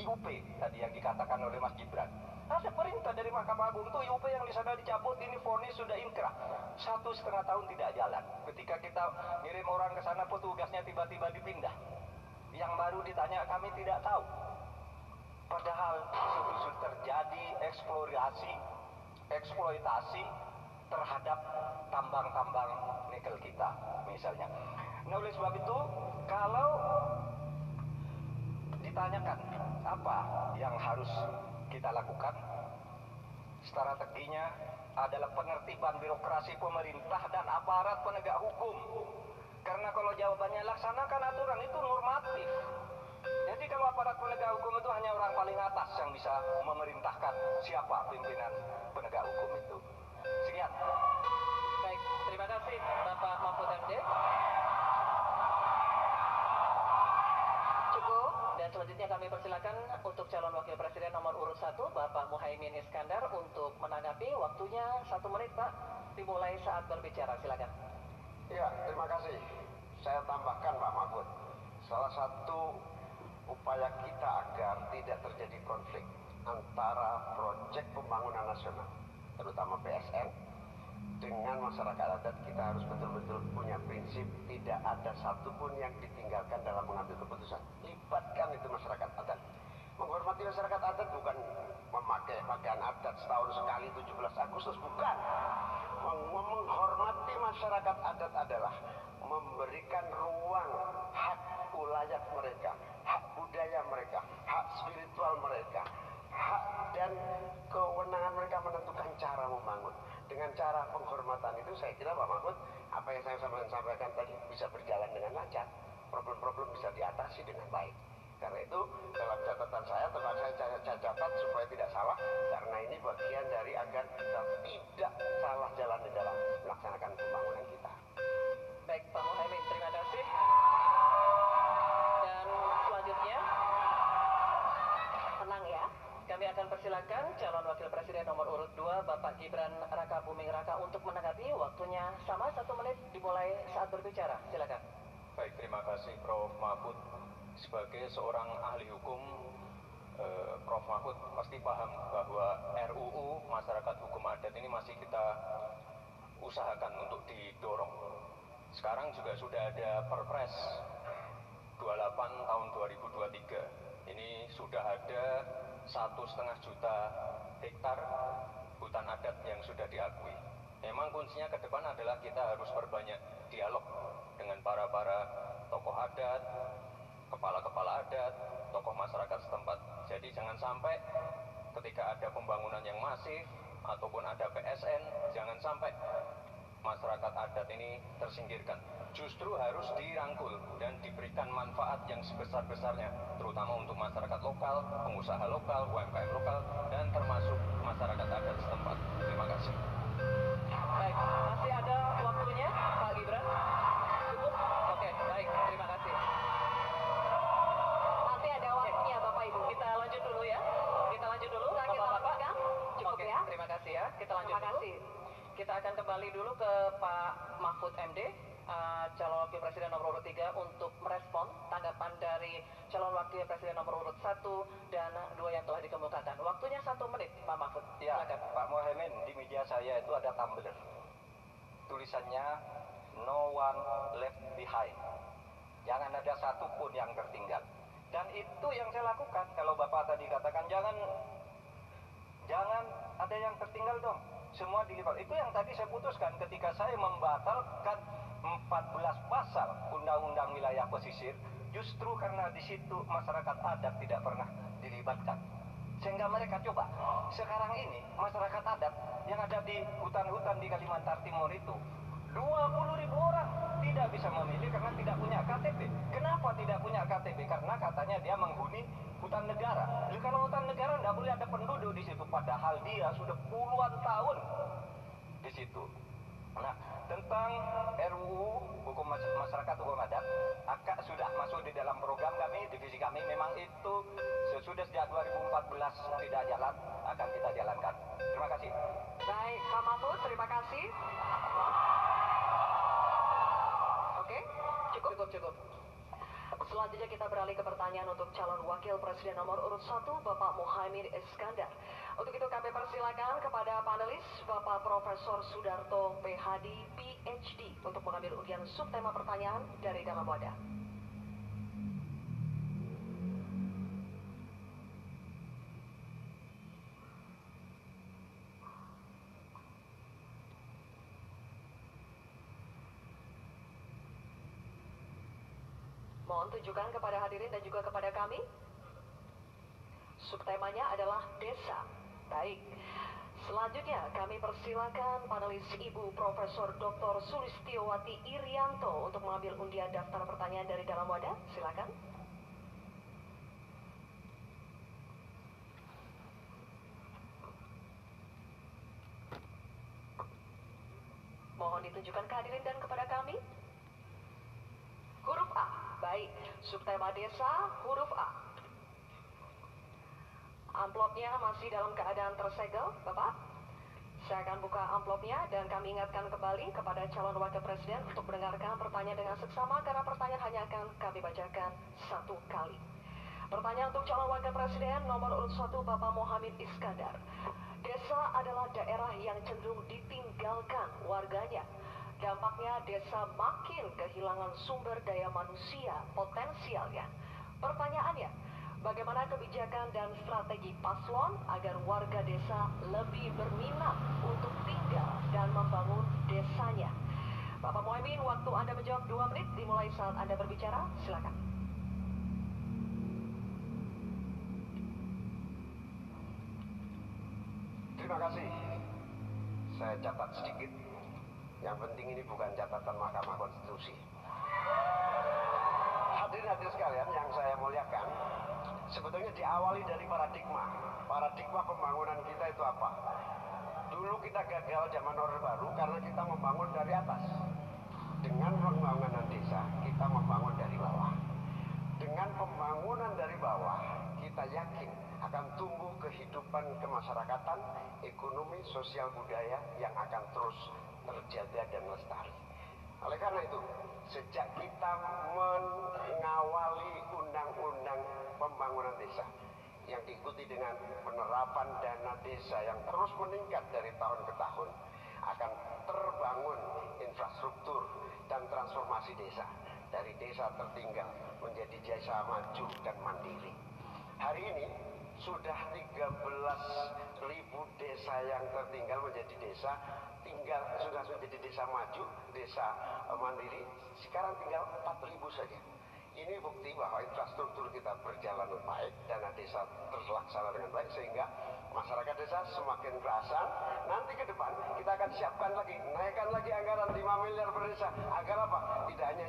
IUP tadi yang dikatakan oleh Mas Gibran. Ada perintah dari Mahkamah Agung tuh IUP yang di sana dicabut, ini vonis sudah inkrah. 1,5 tahun tidak jalan. Ketika kita ngirim orang ke sana, petugasnya tiba-tiba dipindah. Yang baru ditanya, kami tidak tahu. Padahal sudah terjadi eksploitasi terhadap tambang-tambang nikel kita, misalnya. Nah, oleh sebab itu, kalau ditanyakan apa yang harus kita lakukan, strateginya adalah penertiban birokrasi pemerintah dan aparat penegak hukum. Karena kalau jawabannya laksanakan aturan, itu normatif. Jadi kalau aparat penegak hukum itu hanya orang paling atas yang bisa memerintahkan siapa pimpinan penegak hukum itu. Sekian. Baik, terima kasih Bapak Mahfud MD. Cukup, dan selanjutnya kami persilakan untuk calon wakil presiden nomor urut 1, Bapak Muhaimin Iskandar, untuk menanggapi. Waktunya 1 menit, Pak. Dimulai saat berbicara, silakan. Ya, terima kasih. Saya tambahkan Pak Mahfud, salah satu upaya kita agar tidak terjadi konflik antara proyek pembangunan nasional, terutama PSN, dengan masyarakat adat, kita harus betul-betul punya prinsip tidak ada satupun yang ditinggalkan dalam mengambil keputusan. Libatkan itu masyarakat adat. Menghormati masyarakat adat bukan memakai pakaian adat setahun sekali 17 Agustus, bukan. Menghormati masyarakat adat adalah memberikan ruang hak ulayat mereka, hak cara penghormatan itu saya kira Pak Mahfud, apa yang saya sampaikan tadi bisa berjalan dengan lancar, problem-problem bisa diatasi dengan baik. Karena itu dalam catatan saya, tempat saya catat supaya tidak salah, karena ini bagian dari agar kita tidak salah jalan di dalam melaksanakan pembangunan kita. Baik, Pak Muhaimin, terima kasih. Dan selanjutnya, tenang ya, kami akan persilakan calon wakil presiden nomor urut 2, Bapak Gibran Raka Buming Raka untuk menanggapi. Waktunya sama 1 menit dimulai saat berbicara. Silakan. Baik, terima kasih Prof. Mahfud. Sebagai seorang ahli hukum, Prof. Mahfud pasti paham bahwa RUU Masyarakat Hukum Adat ini masih kita usahakan untuk didorong. Sekarang juga sudah ada Perpres 28 tahun 2023. Ini sudah ada 1,5 juta hektar hutan adat yang sudah diakui. Memang kuncinya ke depan adalah kita harus perbanyak dialog dengan para tokoh adat, kepala-kepala adat, tokoh masyarakat setempat. Jadi jangan sampai ketika ada pembangunan yang masif ataupun ada PSN, jangan sampai masyarakat adat ini tersingkirkan. Justru harus dirangkul dan diberikan manfaat yang sebesar-besarnya, terutama untuk masyarakat lokal, pengusaha lokal, UMKM lokal, dan termasuk masyarakat adat setempat. Terima kasih. Baik, masih ada waktunya, Pak Gibran? Cukup? Oke, baik, terima kasih. Nanti ada waktunya Bapak Ibu. Kita lanjut dulu ya. Kita lanjut dulu, Bisa kita Bapak-Bapak. lanjutkan? Cukup Oke, ya. terima kasih ya. Kita lanjut Terima dulu. kasih. Kita akan kembali dulu ke Pak Mahfud MD, calon wakil presiden nomor urut 3 untuk merespon tanggapan dari calon wakil presiden nomor urut 1 dan 2 yang telah dikemukakan. Waktunya 1 menit, Pak Mahfud. Ya, Silakan. Pak Muhaimin, di meja saya itu ada tumbler. Tulisannya no one left behind. Jangan ada satupun yang tertinggal. Dan itu yang saya lakukan. Kalau Bapak tadi katakan jangan ada yang tertinggal dong. Semua dilibat. Itu yang tadi saya putuskan ketika saya membatalkan 14 pasal Undang-Undang Wilayah Pesisir, justru karena di situ masyarakat adat tidak pernah dilibatkan. Sehingga mereka coba, sekarang ini masyarakat adat yang ada di hutan-hutan di Kalimantan Timur itu 20.000 orang tidak bisa memilih karena tidak punya KTP. Kenapa tidak punya KTP? Karena katanya dia menghuni hutan negara. Jadi kalau hutan negara tidak boleh ada penduduk di situ, padahal dia sudah puluhan tahun di situ. Nah, tentang RUU Hukum Masyarakat Hukum Adat, AKA sudah masuk di dalam program kami, divisi kami. Memang itu sesudah sejak 2014 tidak jalan, akan kita jalankan. Terima kasih. Baik, Pak Mahfud, terima kasih. Oke, Cukup. Selanjutnya kita beralih ke pertanyaan untuk calon wakil presiden nomor urut 1, Bapak Muhaimin Iskandar. Untuk itu kami persilakan kepada panelis Bapak Profesor Sudarto PhD PhD untuk mengambil undian subtema pertanyaan dari dalam wadah. Mohon tunjukkan kepada hadirin dan juga kepada kami. Subtemanya adalah desa. Baik. Selanjutnya kami persilakan panelis Ibu Profesor Dr. Sulistiowati Irianto untuk mengambil undian daftar pertanyaan dari dalam wadah. Silakan. Mohon ditunjukkan ke hadirin dan kepada kami. Huruf A. Baik, subtema desa huruf A. Amplopnya masih dalam keadaan tersegel, Bapak. Saya akan buka amplopnya dan kami ingatkan kembali kepada calon wakil presiden untuk mendengarkan pertanyaan dengan seksama karena pertanyaan hanya akan kami bacakan 1 kali. Pertanyaan untuk calon wakil presiden nomor urut 1 Bapak Muhaimin Iskandar. Desa adalah daerah yang cenderung ditinggalkan warganya. Dampaknya desa makin kehilangan sumber daya manusia potensialnya. Pertanyaannya, bagaimana kebijakan dan strategi paslon agar warga desa lebih berminat untuk tinggal dan membangun desanya? Bapak Muhaimin, waktu Anda menjawab 2 menit dimulai saat Anda berbicara. Silakan. Terima kasih. saya catat sedikit. Yang penting ini bukan catatan Mahkamah Konstitusi. Hadirin sekalian yang saya muliakan, sebetulnya diawali dari paradigma. Paradigma pembangunan kita itu apa? Dulu kita gagal zaman Orde Baru karena kita membangun dari atas. Dengan pembangunan desa, kita membangun dari bawah. Dengan pembangunan dari bawah, kita yakin akan tumbuh kehidupan kemasyarakatan, ekonomi, sosial, budaya yang akan terus terjaga dan lestari. Oleh karena itu, sejak kita mengawali undang-undang pembangunan desa yang diikuti dengan penerapan dana desa yang terus meningkat dari tahun ke tahun, akan terbangun infrastruktur dan transformasi desa dari desa tertinggal menjadi desa maju dan mandiri. Hari ini sudah 13.000 desa yang tertinggal menjadi desa sudah menjadi desa maju, desa mandiri. Sekarang tinggal 4.000 saja. Ini bukti bahwa infrastruktur kita berjalan baik, dana desa terlaksana dengan baik, sehingga masyarakat desa semakin kerasan. Nanti ke depan kita akan siapkan lagi, naikkan lagi anggaran 5 miliar per desa. Agar apa? Tidak hanya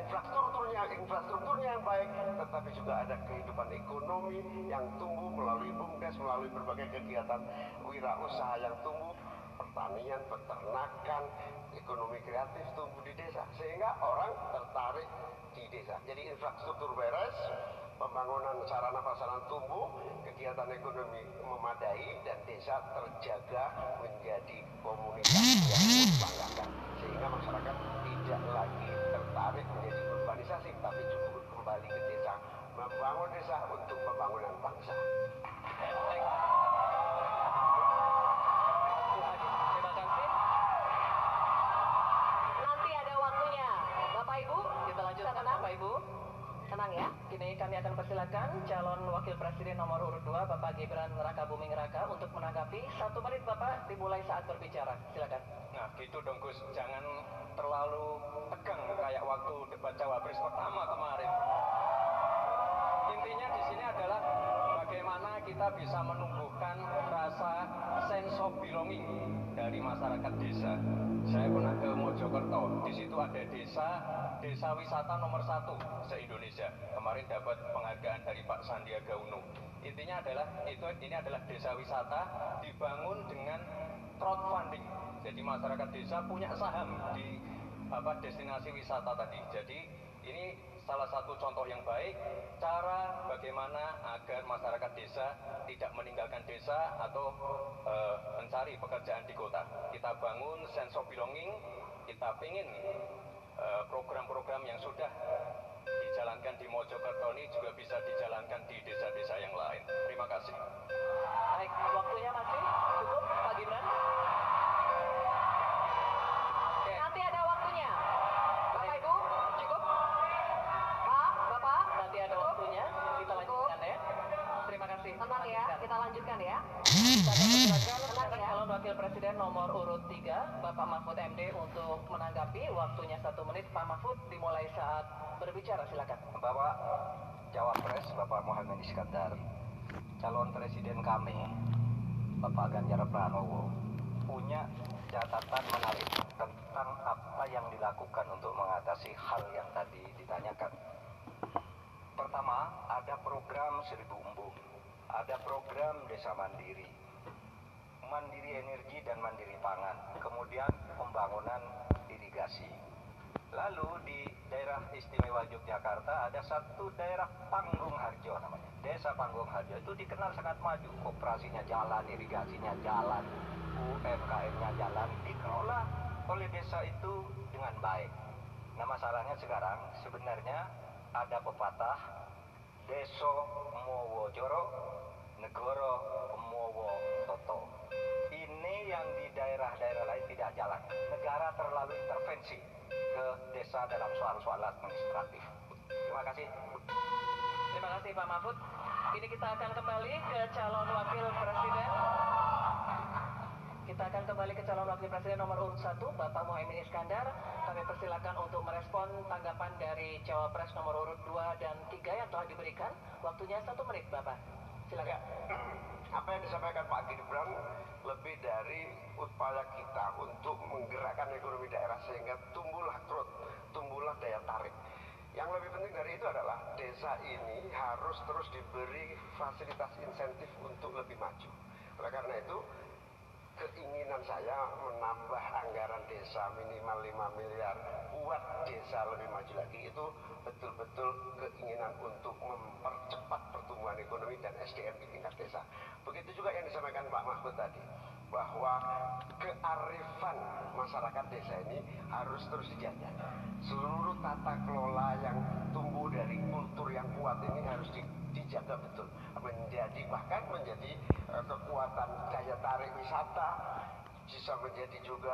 infrastrukturnya yang baik, tetapi juga ada kehidupan ekonomi yang tumbuh melalui BUMDes, melalui berbagai kegiatan wirausaha yang tumbuh, pertanian, peternakan, ekonomi kreatif tumbuh di desa, sehingga orang tertarik di desa. Jadi infrastruktur beres, pembangunan sarana prasarana tumbuh, kegiatan ekonomi memadai, dan desa terjaga menjadi komunitas yang membanggakan, sehingga masyarakat tidak lagi tertarik menjadi urbanisasi, tapi cukup kembali ke desa, membangun desa untuk pembangunan bangsa. Nanti ada waktunya. Bapak Ibu, Kita lanjutkan Bapak Ibu. tenang ya. Kini kami akan persilakan calon wakil presiden nomor urut 2 Bapak Gibran Rakabuming Raka untuk menanggapi. 1 menit Bapak dimulai saat berbicara. Silakan. Nah gitu dong Gus, jangan terlalu tegang kayak waktu debat Cawapres pertama kemarin. Intinya di sini adalah bagaimana kita bisa menumbuhkan rasa sense of belonging dari masyarakat desa. Saya pernah ke Mojokerto, di situ ada desa wisata nomor 1 se-Indonesia. Kemarin dapat penghargaan dari Pak Sandiaga Uno. Intinya adalah ini adalah desa wisata dibangun dengan crowdfunding. Jadi masyarakat desa punya saham di destinasi wisata tadi. Jadi ini salah satu contoh yang baik cara bagaimana agar masyarakat desa tidak meninggalkan desa atau mencari pekerjaan di kota. Kita bangun sense of belonging, kita ingin program-program yang sudah dijalankan di Mojokerto ini juga bisa dijalankan di desa-desa yang lain. Terima kasih. Baik, waktunya masih cukup Pak Gibran. Nanti ada waktunya. Bapak Ibu, cukup? Pak, Bapak, Nanti ada waktunya. Kita lanjutkan ya. Terima kasih. tenang ya, kita lanjutkan ya. Kita akan persilakan sekarang calon wakil presiden nomor urut 3 Bapak Mahfud MD untuk menanggapi. Waktunya 1 menit. Pak Mahfud dimulai saat berbicara. Silakan. Bapak Cawapres Bapak Muhammad Iskandar, calon presiden kami Bapak Ganjar Pranowo punya catatan menarik tentang apa yang dilakukan untuk mengatasi hal yang tadi ditanyakan. Pertama, ada program 1000 Embung, ada program desa mandiri, mandiri energi dan mandiri pangan, kemudian pembangunan irigasi. Lalu di daerah istimewa Yogyakarta ada satu daerah Panggung Harjo namanya, desa Panggung Harjo. Itu dikenal sangat maju, koperasinya jalan, irigasinya jalan, UMKM-nya jalan, dikelola oleh desa itu dengan baik. Nah masalahnya sekarang sebenarnya ada pepatah, deso mowo joro, negoro mowo toto. Ini yang di daerah-daerah lain tidak jalan. Negara terlalu intervensi ke desa dalam soal-soal administratif. Terima kasih. Terima kasih Pak Mahfud. Kini kita akan kembali ke calon wakil presiden. Kita akan kembali ke calon wakil presiden nomor urut 1 Bapak Muhaimin Iskandar. Kami persilakan untuk merespon tanggapan dari cawapres nomor urut 2 dan 3 yang telah diberikan. Waktunya 1 menit Bapak. Ya, apa yang disampaikan Pak Gibran lebih dari upaya kita untuk menggerakkan ekonomi daerah sehingga tumbuhlah growth, tumbuhlah daya tarik. Yang lebih penting dari itu adalah desa ini harus terus diberi fasilitas insentif untuk lebih maju. Oleh karena itu, keinginan saya menambah anggaran desa minimal 5 miliar buat desa lebih maju lagi, itu betul-betul keinginan untuk mempercepat pertumbuhan ekonomi dan SDM di tingkat desa. Begitu juga yang disampaikan Pak Mahfud tadi, bahwa kearifan masyarakat desa ini harus terus dijaga. Seluruh tata kelola yang tumbuh dari kultur yang kuat ini harus dijaga betul, bahkan menjadi kekuatan daya tarik wisata, bisa menjadi juga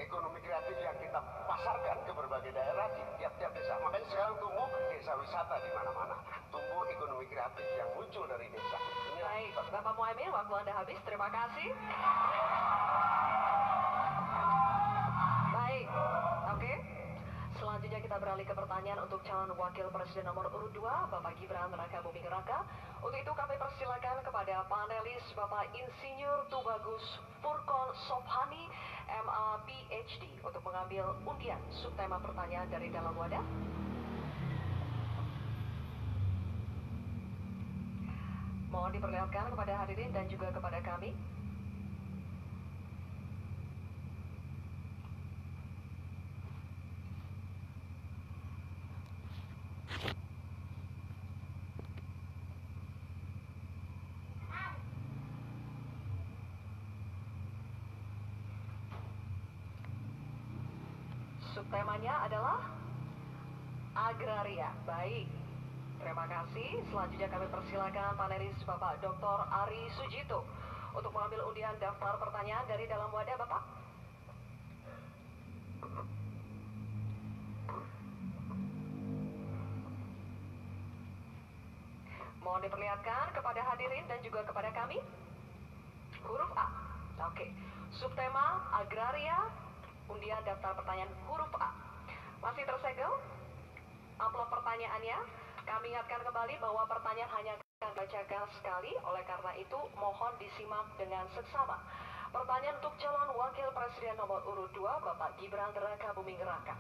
ekonomi kreatif yang kita pasarkan ke berbagai daerah di tiap-tiap desa. Makanya sekarang tumbuh desa wisata di mana-mana, tumbuh ekonomi kreatif yang muncul dari desa. Baik, Bapak Muhaimin, waktu Anda habis. Terima kasih. Baik, oke. Selanjutnya kita beralih ke pertanyaan untuk calon wakil presiden nomor urut 2, Bapak Gibran Rakabuming Raka. Untuk itu kami persilakan kepada panelis Bapak Insinyur Tubagus Furkon Sobhani, MA PhD, untuk mengambil undian subtema pertanyaan dari dalam wadah. Mohon diperlihatkan kepada hadirin dan juga kepada kami. Subtemanya adalah agraria. Baik, terima kasih. Selanjutnya kami persilakan panelis Bapak Dr. Ari Sujito untuk mengambil undian daftar pertanyaan dari dalam wadah, Bapak. Mohon diperlihatkan kepada hadirin dan juga kepada kami. Huruf A. Oke. Subtema agraria, undian daftar pertanyaan huruf A. Masih tersegel amplop pertanyaannya. Kami ingatkan kembali bahwa pertanyaan hanya akan dibacakan sekali, oleh karena itu mohon disimak dengan seksama. Pertanyaan untuk calon wakil presiden nomor urut 2, Bapak Gibran Rakabuming Raka.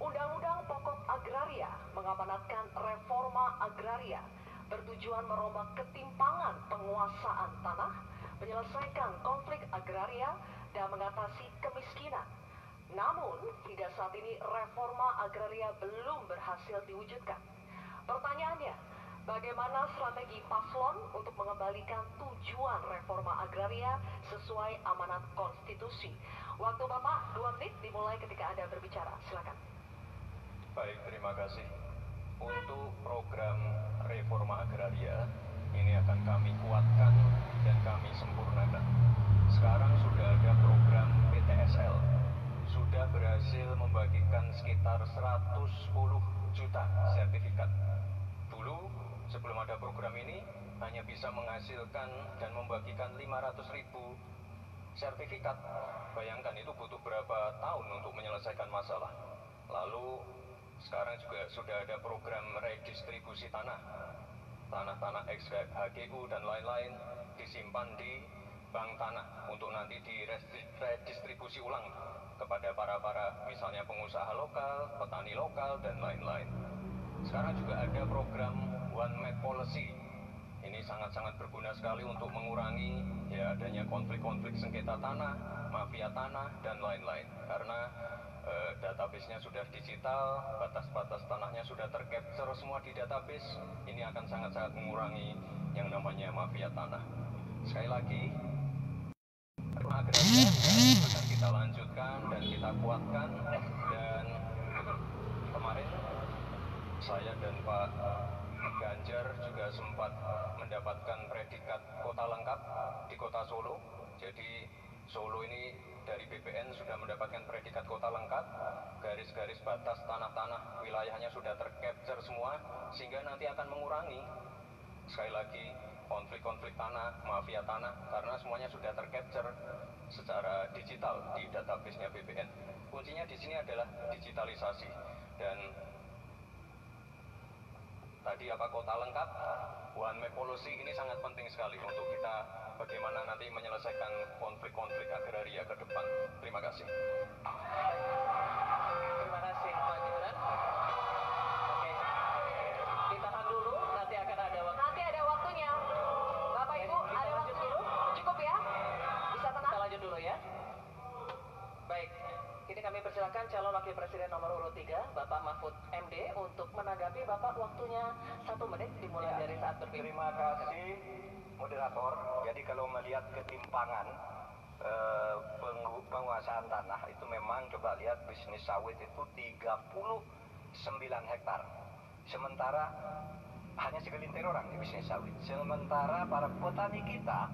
Undang-undang Pokok Agraria mengamanatkan reforma agraria bertujuan merombak ketimpangan penguasaan tanah, menyelesaikan konflik agraria, dan mengatasi kemiskinan. Namun, hingga saat ini reforma agraria belum berhasil diwujudkan. Pertanyaannya, bagaimana strategi paslon untuk mengembalikan tujuan reforma agraria sesuai amanat konstitusi? Waktu Bapak 2 menit dimulai ketika Anda berbicara. Silakan. Baik, terima kasih. Untuk program reforma agraria, ini akan kami kuatkan dan kami sempurnakan. Sekarang sudah ada program PTSL, sudah berhasil membagikan sekitar 110 juta sertifikat. Dulu, sebelum ada program ini, hanya bisa menghasilkan dan membagikan 500.000 sertifikat. Bayangkan itu butuh berapa tahun untuk menyelesaikan masalah. Lalu, sekarang juga sudah ada program redistribusi tanah. Tanah-tanah ex-HGU dan lain-lain disimpan di bank tanah untuk nanti diredistribusi ulang kepada para misalnya pengusaha lokal, petani lokal, dan lain-lain. Sekarang juga ada program One Map Policy. Ini sangat-sangat berguna sekali untuk mengurangi adanya konflik-konflik sengketa tanah, mafia tanah, dan lain-lain. Karena database-nya sudah digital, batas-batas tanahnya sudah tercapture semua di database. Ini akan sangat-sangat mengurangi yang namanya mafia tanah. Sekali lagi, agraria akan kita lanjutkan dan kita kuatkan. Dan kemarin saya dan Pak Ganjar juga sempat mendapatkan predikat kota lengkap di kota Solo. Jadi Solo ini dari BPN sudah mendapatkan predikat kota lengkap, garis-garis batas tanah-tanah wilayahnya sudah tercapture semua, sehingga nanti akan mengurangi sekali lagi konflik-konflik tanah, mafia tanah, karena semuanya sudah tercapture secara digital di database-nya BPN. Kuncinya di sini adalah digitalisasi, dan tadi kota lengkap, one map policy ini sangat penting sekali untuk kita bagaimana nanti menyelesaikan konflik-konflik agraria ke depan. Terima kasih. Terima kasih Pak Gibran. Oke, ditahan dulu, nanti akan ada waktu. Nanti ada waktunya. Bapak Ibu, Kita ada lanjut waktu dulu. cukup ya? Bisa tenang? Kita lanjut dulu ya. Baik, kini kami persilakan calon wakil presiden nomor urut 3, Bapak Mahfud MD, untuk menanggapi. Bapak, waktunya 1 menit dimulai dari saat berpimpin. Terima kasih moderator. Jadi kalau melihat ketimpangan penguasaan tanah itu memang coba lihat bisnis sawit itu 39 hektar. Sementara hanya segelintir orang di bisnis sawit. Sementara para petani kita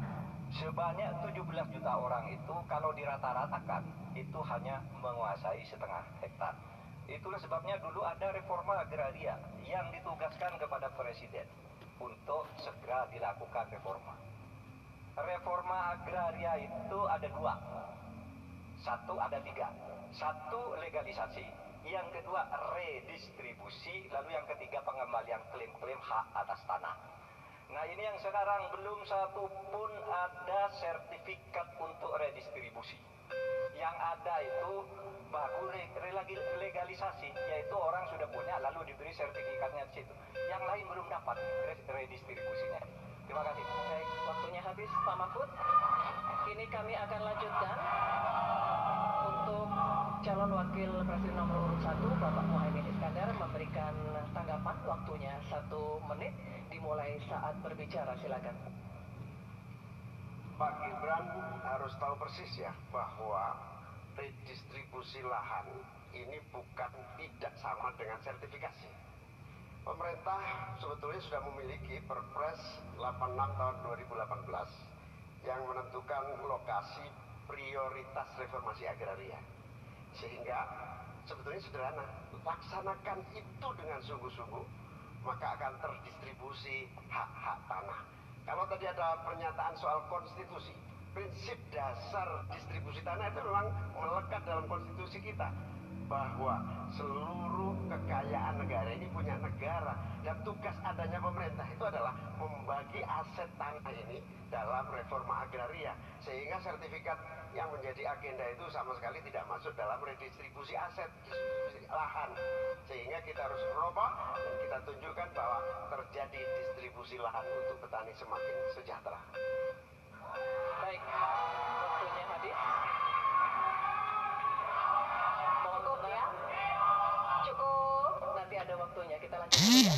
sebanyak 17 juta orang itu kalau dirata-ratakan itu hanya menguasai setengah hektar. Itulah sebabnya dulu ada reforma agraria yang ditugaskan kepada presiden untuk segera dilakukan reforma. Reforma agraria itu ada 2. Ada 3. 1 legalisasi, yang kedua redistribusi, lalu yang ketiga pengembalian klaim-klaim hak atas tanah. Nah ini yang sekarang belum satu pun ada sertifikat untuk redistribusi. Yang ada itu baru legalisasi, yaitu orang sudah punya lalu diberi sertifikatnya di situ. Yang lain belum dapat redistribusinya. Terima kasih. Baik, waktunya habis Pak Mahfud. Kini kami akan lanjutkan untuk calon wakil presiden nomor urut 1, Bapak Muhaimin Iskandar, memberikan tanggapan. Waktunya 1 menit dimulai saat berbicara. Silakan. Pak Gibran harus tahu persis ya bahwa redistribusi lahan ini bukan tidak sama dengan sertifikasi. Pemerintah sebetulnya sudah memiliki Perpres 86 tahun 2018 yang menentukan lokasi prioritas reformasi agraria. Sehingga sebetulnya sederhana, laksanakan itu dengan sungguh-sungguh, maka akan terdistribusi hak-hak tanah. Kalau tadi ada pernyataan soal konstitusi, prinsip dasar distribusi tanah itu memang melekat dalam konstitusi kita, bahwa seluruh kekayaan negara ini punya negara, dan tugas adanya pemerintah itu adalah membagi aset tanah ini dalam reforma agraria, sehingga sertifikat yang menjadi agenda itu sama sekali tidak masuk dalam redistribusi aset, distribusi lahan, sehingga kita harus merubah dan kita tunjukkan bahwa terjadi distribusi lahan untuk petani semakin sejahtera. Baik, waktunya habis. Cukup ya? Cukup. Nanti ada waktunya, kita lanjut dulu ya.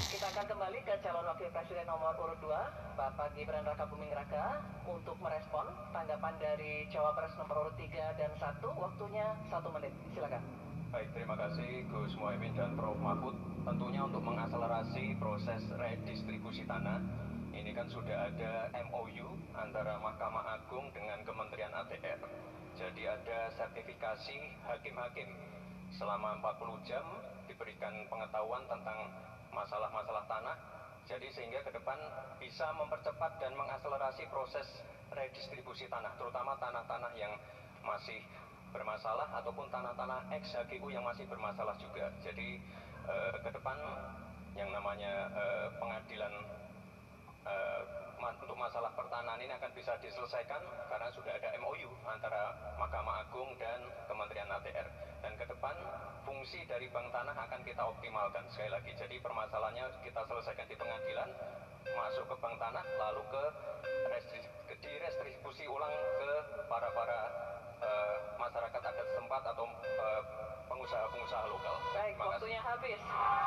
Kita akan kembali ke calon wakil presiden nomor urut 2, Bapak Gibran Rakabuming Raka, untuk merespon tanggapan dari cawapres nomor urut 3 dan 1. Waktunya 1 menit. Silakan. Baik, terima kasih Gus Muhaimin dan Prof. Mahfud. Tentunya untuk mengakselerasi proses redistribusi tanah, ini kan sudah ada MOU antara Mahkamah Agung dengan Kementerian ATR. Jadi ada sertifikasi hakim-hakim selama 40 jam diberikan pengetahuan tentang masalah-masalah tanah. Jadi sehingga ke depan bisa mempercepat dan mengakselerasi proses redistribusi tanah, terutama tanah-tanah yang masih bermasalah ataupun tanah-tanah ex-HGU yang masih bermasalah juga. Jadi ke depan yang namanya pengadilan untuk masalah pertanahan ini akan bisa diselesaikan karena sudah ada MOU antara Mahkamah Agung dan Kementerian ATR. Dan ke depan fungsi dari bank tanah akan kita optimalkan sekali lagi. Jadi permasalahannya kita selesaikan di pengadilan, masuk ke bank tanah, lalu ke direstribusi ulang ke para masyarakat adat setempat atau pengusaha-pengusaha lokal. Baik, waktunya habis.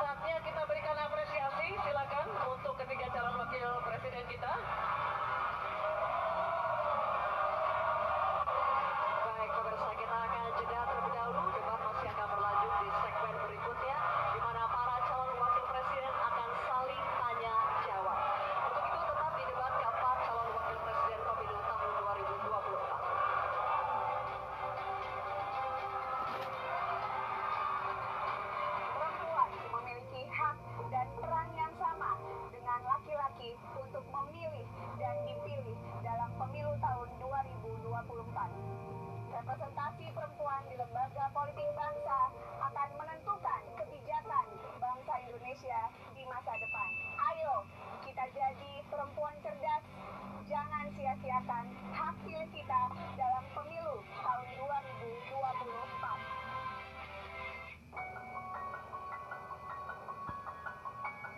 Saatnya kita berikan apresiasi, silakan untuk ketiga calon wakil presiden kita. Baik, pemirsa, kita akan jeda terlebih dahulu. Debat masih akan berlanjut di segmen berikutnya, di mana para calon wakil presiden akan saling tanya jawab. Untuk itu tetap di debat keempat calon wakil presiden pemilu tahun 2024. Perempuan memiliki hak dan peran yang sama dengan laki-laki untuk memilih merahasiakan hasil kita dalam pemilu tahun 2024.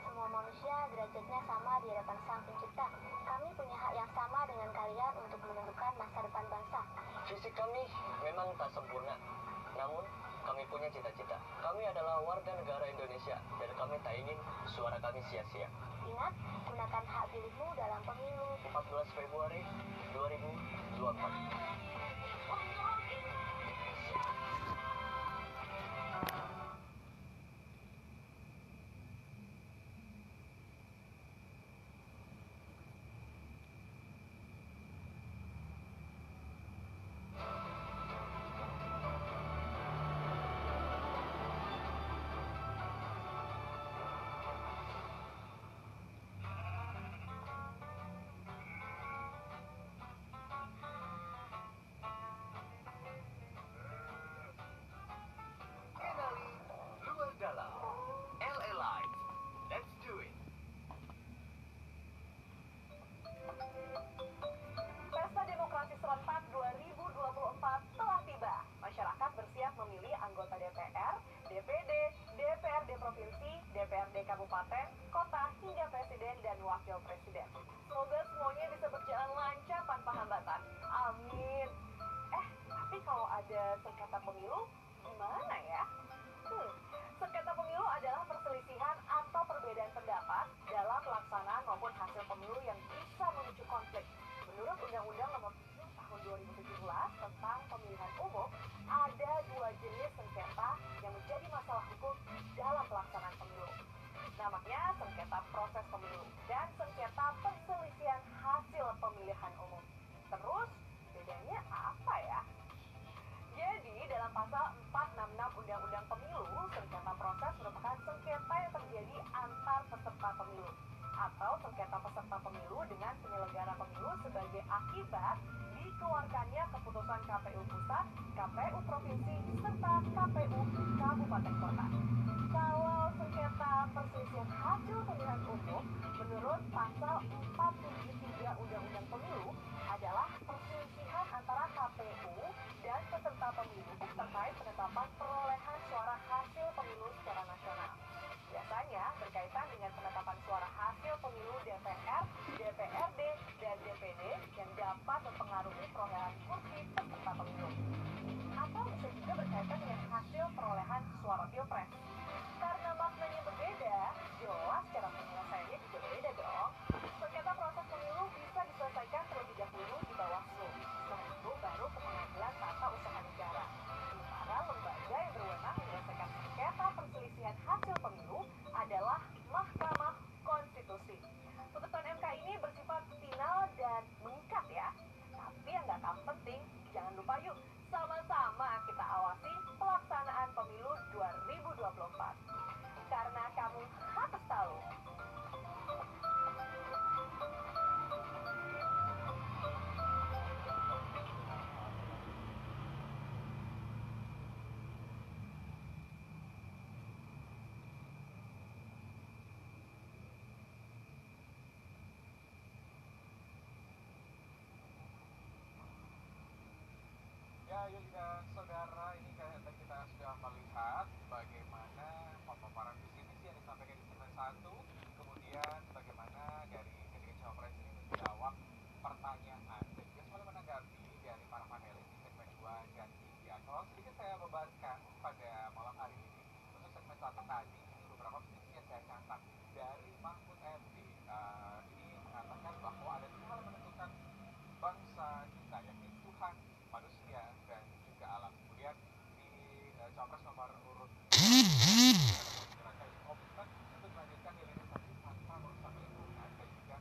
Semua manusia derajatnya sama di hadapan Sang Pencipta. Kami punya hak yang sama dengan kalian untuk menentukan masa depan bangsa. Fisik kami memang tak sempurna, namun kami punya cita-cita. Kami adalah warga negara Indonesia dan kami tak ingin suara kami sia-sia. Ingat, gunakan hak pilihmu dalam pemilu 14 Februari 2024. Kenali luar dalam LA Live. Let's do it. Pesta Demokrasi Serentak 2024 telah tiba. Masyarakat bersiap memilih anggota DPR, DPD, DPRD Provinsi, DPRD Kabupaten, Kota, hingga Presiden dan Wakil Presiden. Semoga semuanya bisa berjalan lancar tanpa hambatan. Amin. Tapi kalau ada sengketa pemilu, gimana ya? Sengketa pemilu adalah perselisihan atau perbedaan pendapat dalam pelaksanaan maupun hasil pemilu yang bisa memicu konflik. Menurut Undang-Undang Nomor 7 Tahun 2017 tentang Pemilihan Umum, ada dua jenis sengketa yang menjadi masalah hukum dalam pelaksanaan pemilu. Namanya sengketa proses pemilu dan sengketa perselisihan hasil pemilihan umum. Terus, bedanya apa ya? Jadi, dalam pasal 466 Undang-Undang Pemilu, sengketa proses merupakan sengketa yang terjadi antar peserta pemilu atau sengketa peserta pemilu dengan penyelenggara pemilu sebagai akibat dikeluarkannya keputusan KPU Pusat, KPU Provinsi, serta KPU Kabupaten Kota. Kalau sengketa perselisihan hasil pemilihan umum, menurut pasal 473 Undang-Undang Pemilu, adalah perselisihan antara KPU dan peserta pemilu terkait penetapan perolehan suara hasil pemilu secara nasional. Biasanya berkaitan dengan penetapan suara hasil pemilu DPR, DPRD, dan DPD yang dapat mempengaruhi perolehan kursi peserta pemilu. Atau bisa juga berkaitan dengan hasil perolehan suara Pilpres. Karena maknanya berbeda, jelas cara penyelesaiannya juga beda dong. Sengketa proses pemilu bisa diselesaikan terlebih dahulu di Bawaslu, setelah itu baru ke Pengadilan Tata Usaha Negara. Sementara lembaga yang berwenang menyelesaikan sengketa perselisihan hasil pemilu adalah Mahkamah Konstitusi. Putusan MK ini bersifat final dan mengikat ya. Tapi yang nggak kalah penting, jangan lupa yuk sama-sama kita awasi pelaksanaan pemilu 2024. Karena kamu harus tahu. Ya, Yulida, saudara, ini kita sudah melihat bagaimana pemaparan visi misi yang disampaikan di segmen 1, kemudian bagaimana dari ketiga cawapres ini menjawab pertanyaan dan juga selalu menanggapi dari para panelis di segmen 2 dan 3. Kalau sedikit saya bebankan pada malam hari ini untuk segmen 1 tadi, ini beberapa visi yang saya catat dari Mahfud MD. Ini mengatakan bahwa ada 3 hal yang menentukan bangsa kita, yakni Tuhan, manusia, dan juga alam. Kemudian di cawapres nomor urut komitmen untuk melanjutkan hilirisasi tanpa merusak lingkungan dan juga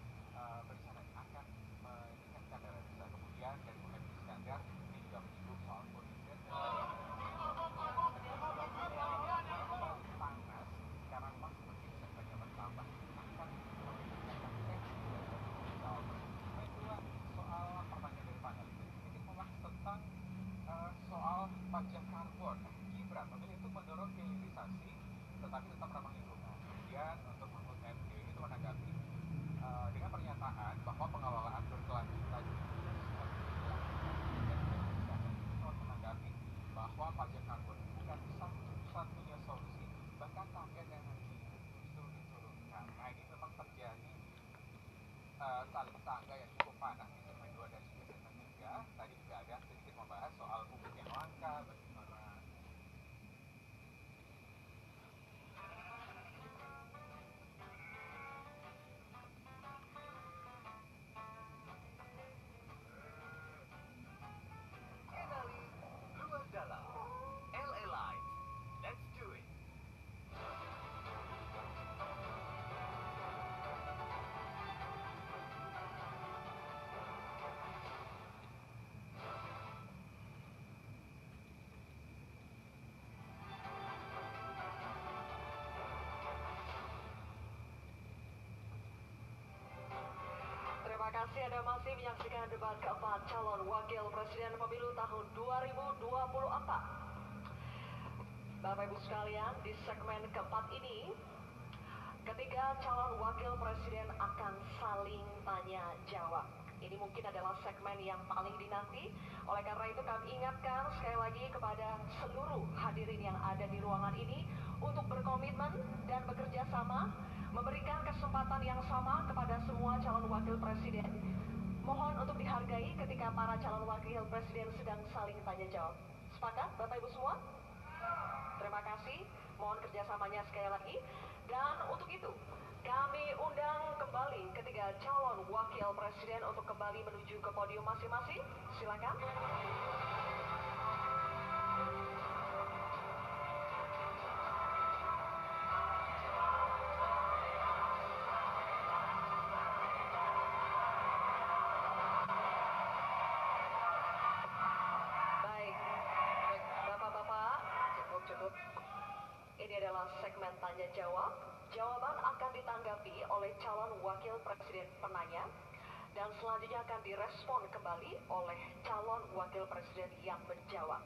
berencana akan meningkatkan daya desa. Kemudian dari Muhammad Iskandar ini juga menyinggung soal kondisi panas saling sanggah yang cukup panas di segmen 2 dan juga segmen 3. Tadi juga ada sedikit membahas soal pupuk yang langka, bagaimana Kenali luar dalam. LA Live. Let's do it. Terima kasih Anda masih menyaksikan debat keempat calon wakil presiden pemilu tahun 2024. Bapak Ibu sekalian, di segmen keempat ini, ketiga calon wakil presiden akan saling tanya jawab. Ini mungkin adalah segmen yang paling dinanti. Oleh karena itu kami ingatkan sekali lagi kepada seluruh hadirin yang ada di ruangan ini untuk berkomitmen dan bekerja sama, memberikan kesempatan yang sama kepada semua calon wakil presiden. Mohon untuk dihargai ketika para calon wakil presiden sedang saling tanya jawab. Sepakat Bapak Ibu semua? Terima kasih, mohon kerjasamanya sekali lagi. Dan untuk itu, kami undang kembali ketiga calon wakil presiden untuk kembali menuju ke podium masing-masing. Silakan. Baik, Bapak-bapak, cukup. Ini adalah segmen tanya jawab. Jawaban akan ditanggapi oleh calon wakil presiden penanya dan selanjutnya akan direspon kembali oleh calon wakil presiden yang menjawab.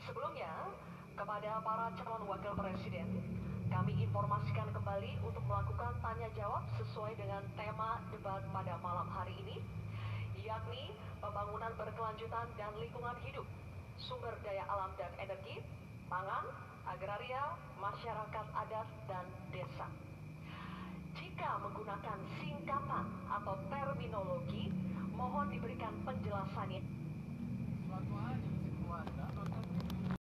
Sebelumnya, kepada para calon wakil presiden, kami informasikan kembali untuk melakukan tanya jawab sesuai dengan tema debat pada malam hari ini, yakni pembangunan berkelanjutan dan lingkungan hidup, sumber daya alam dan energi, pangan, agraria, masyarakat adat, dan desa. Jika menggunakan singkatan atau terminologi, mohon diberikan penjelasannya.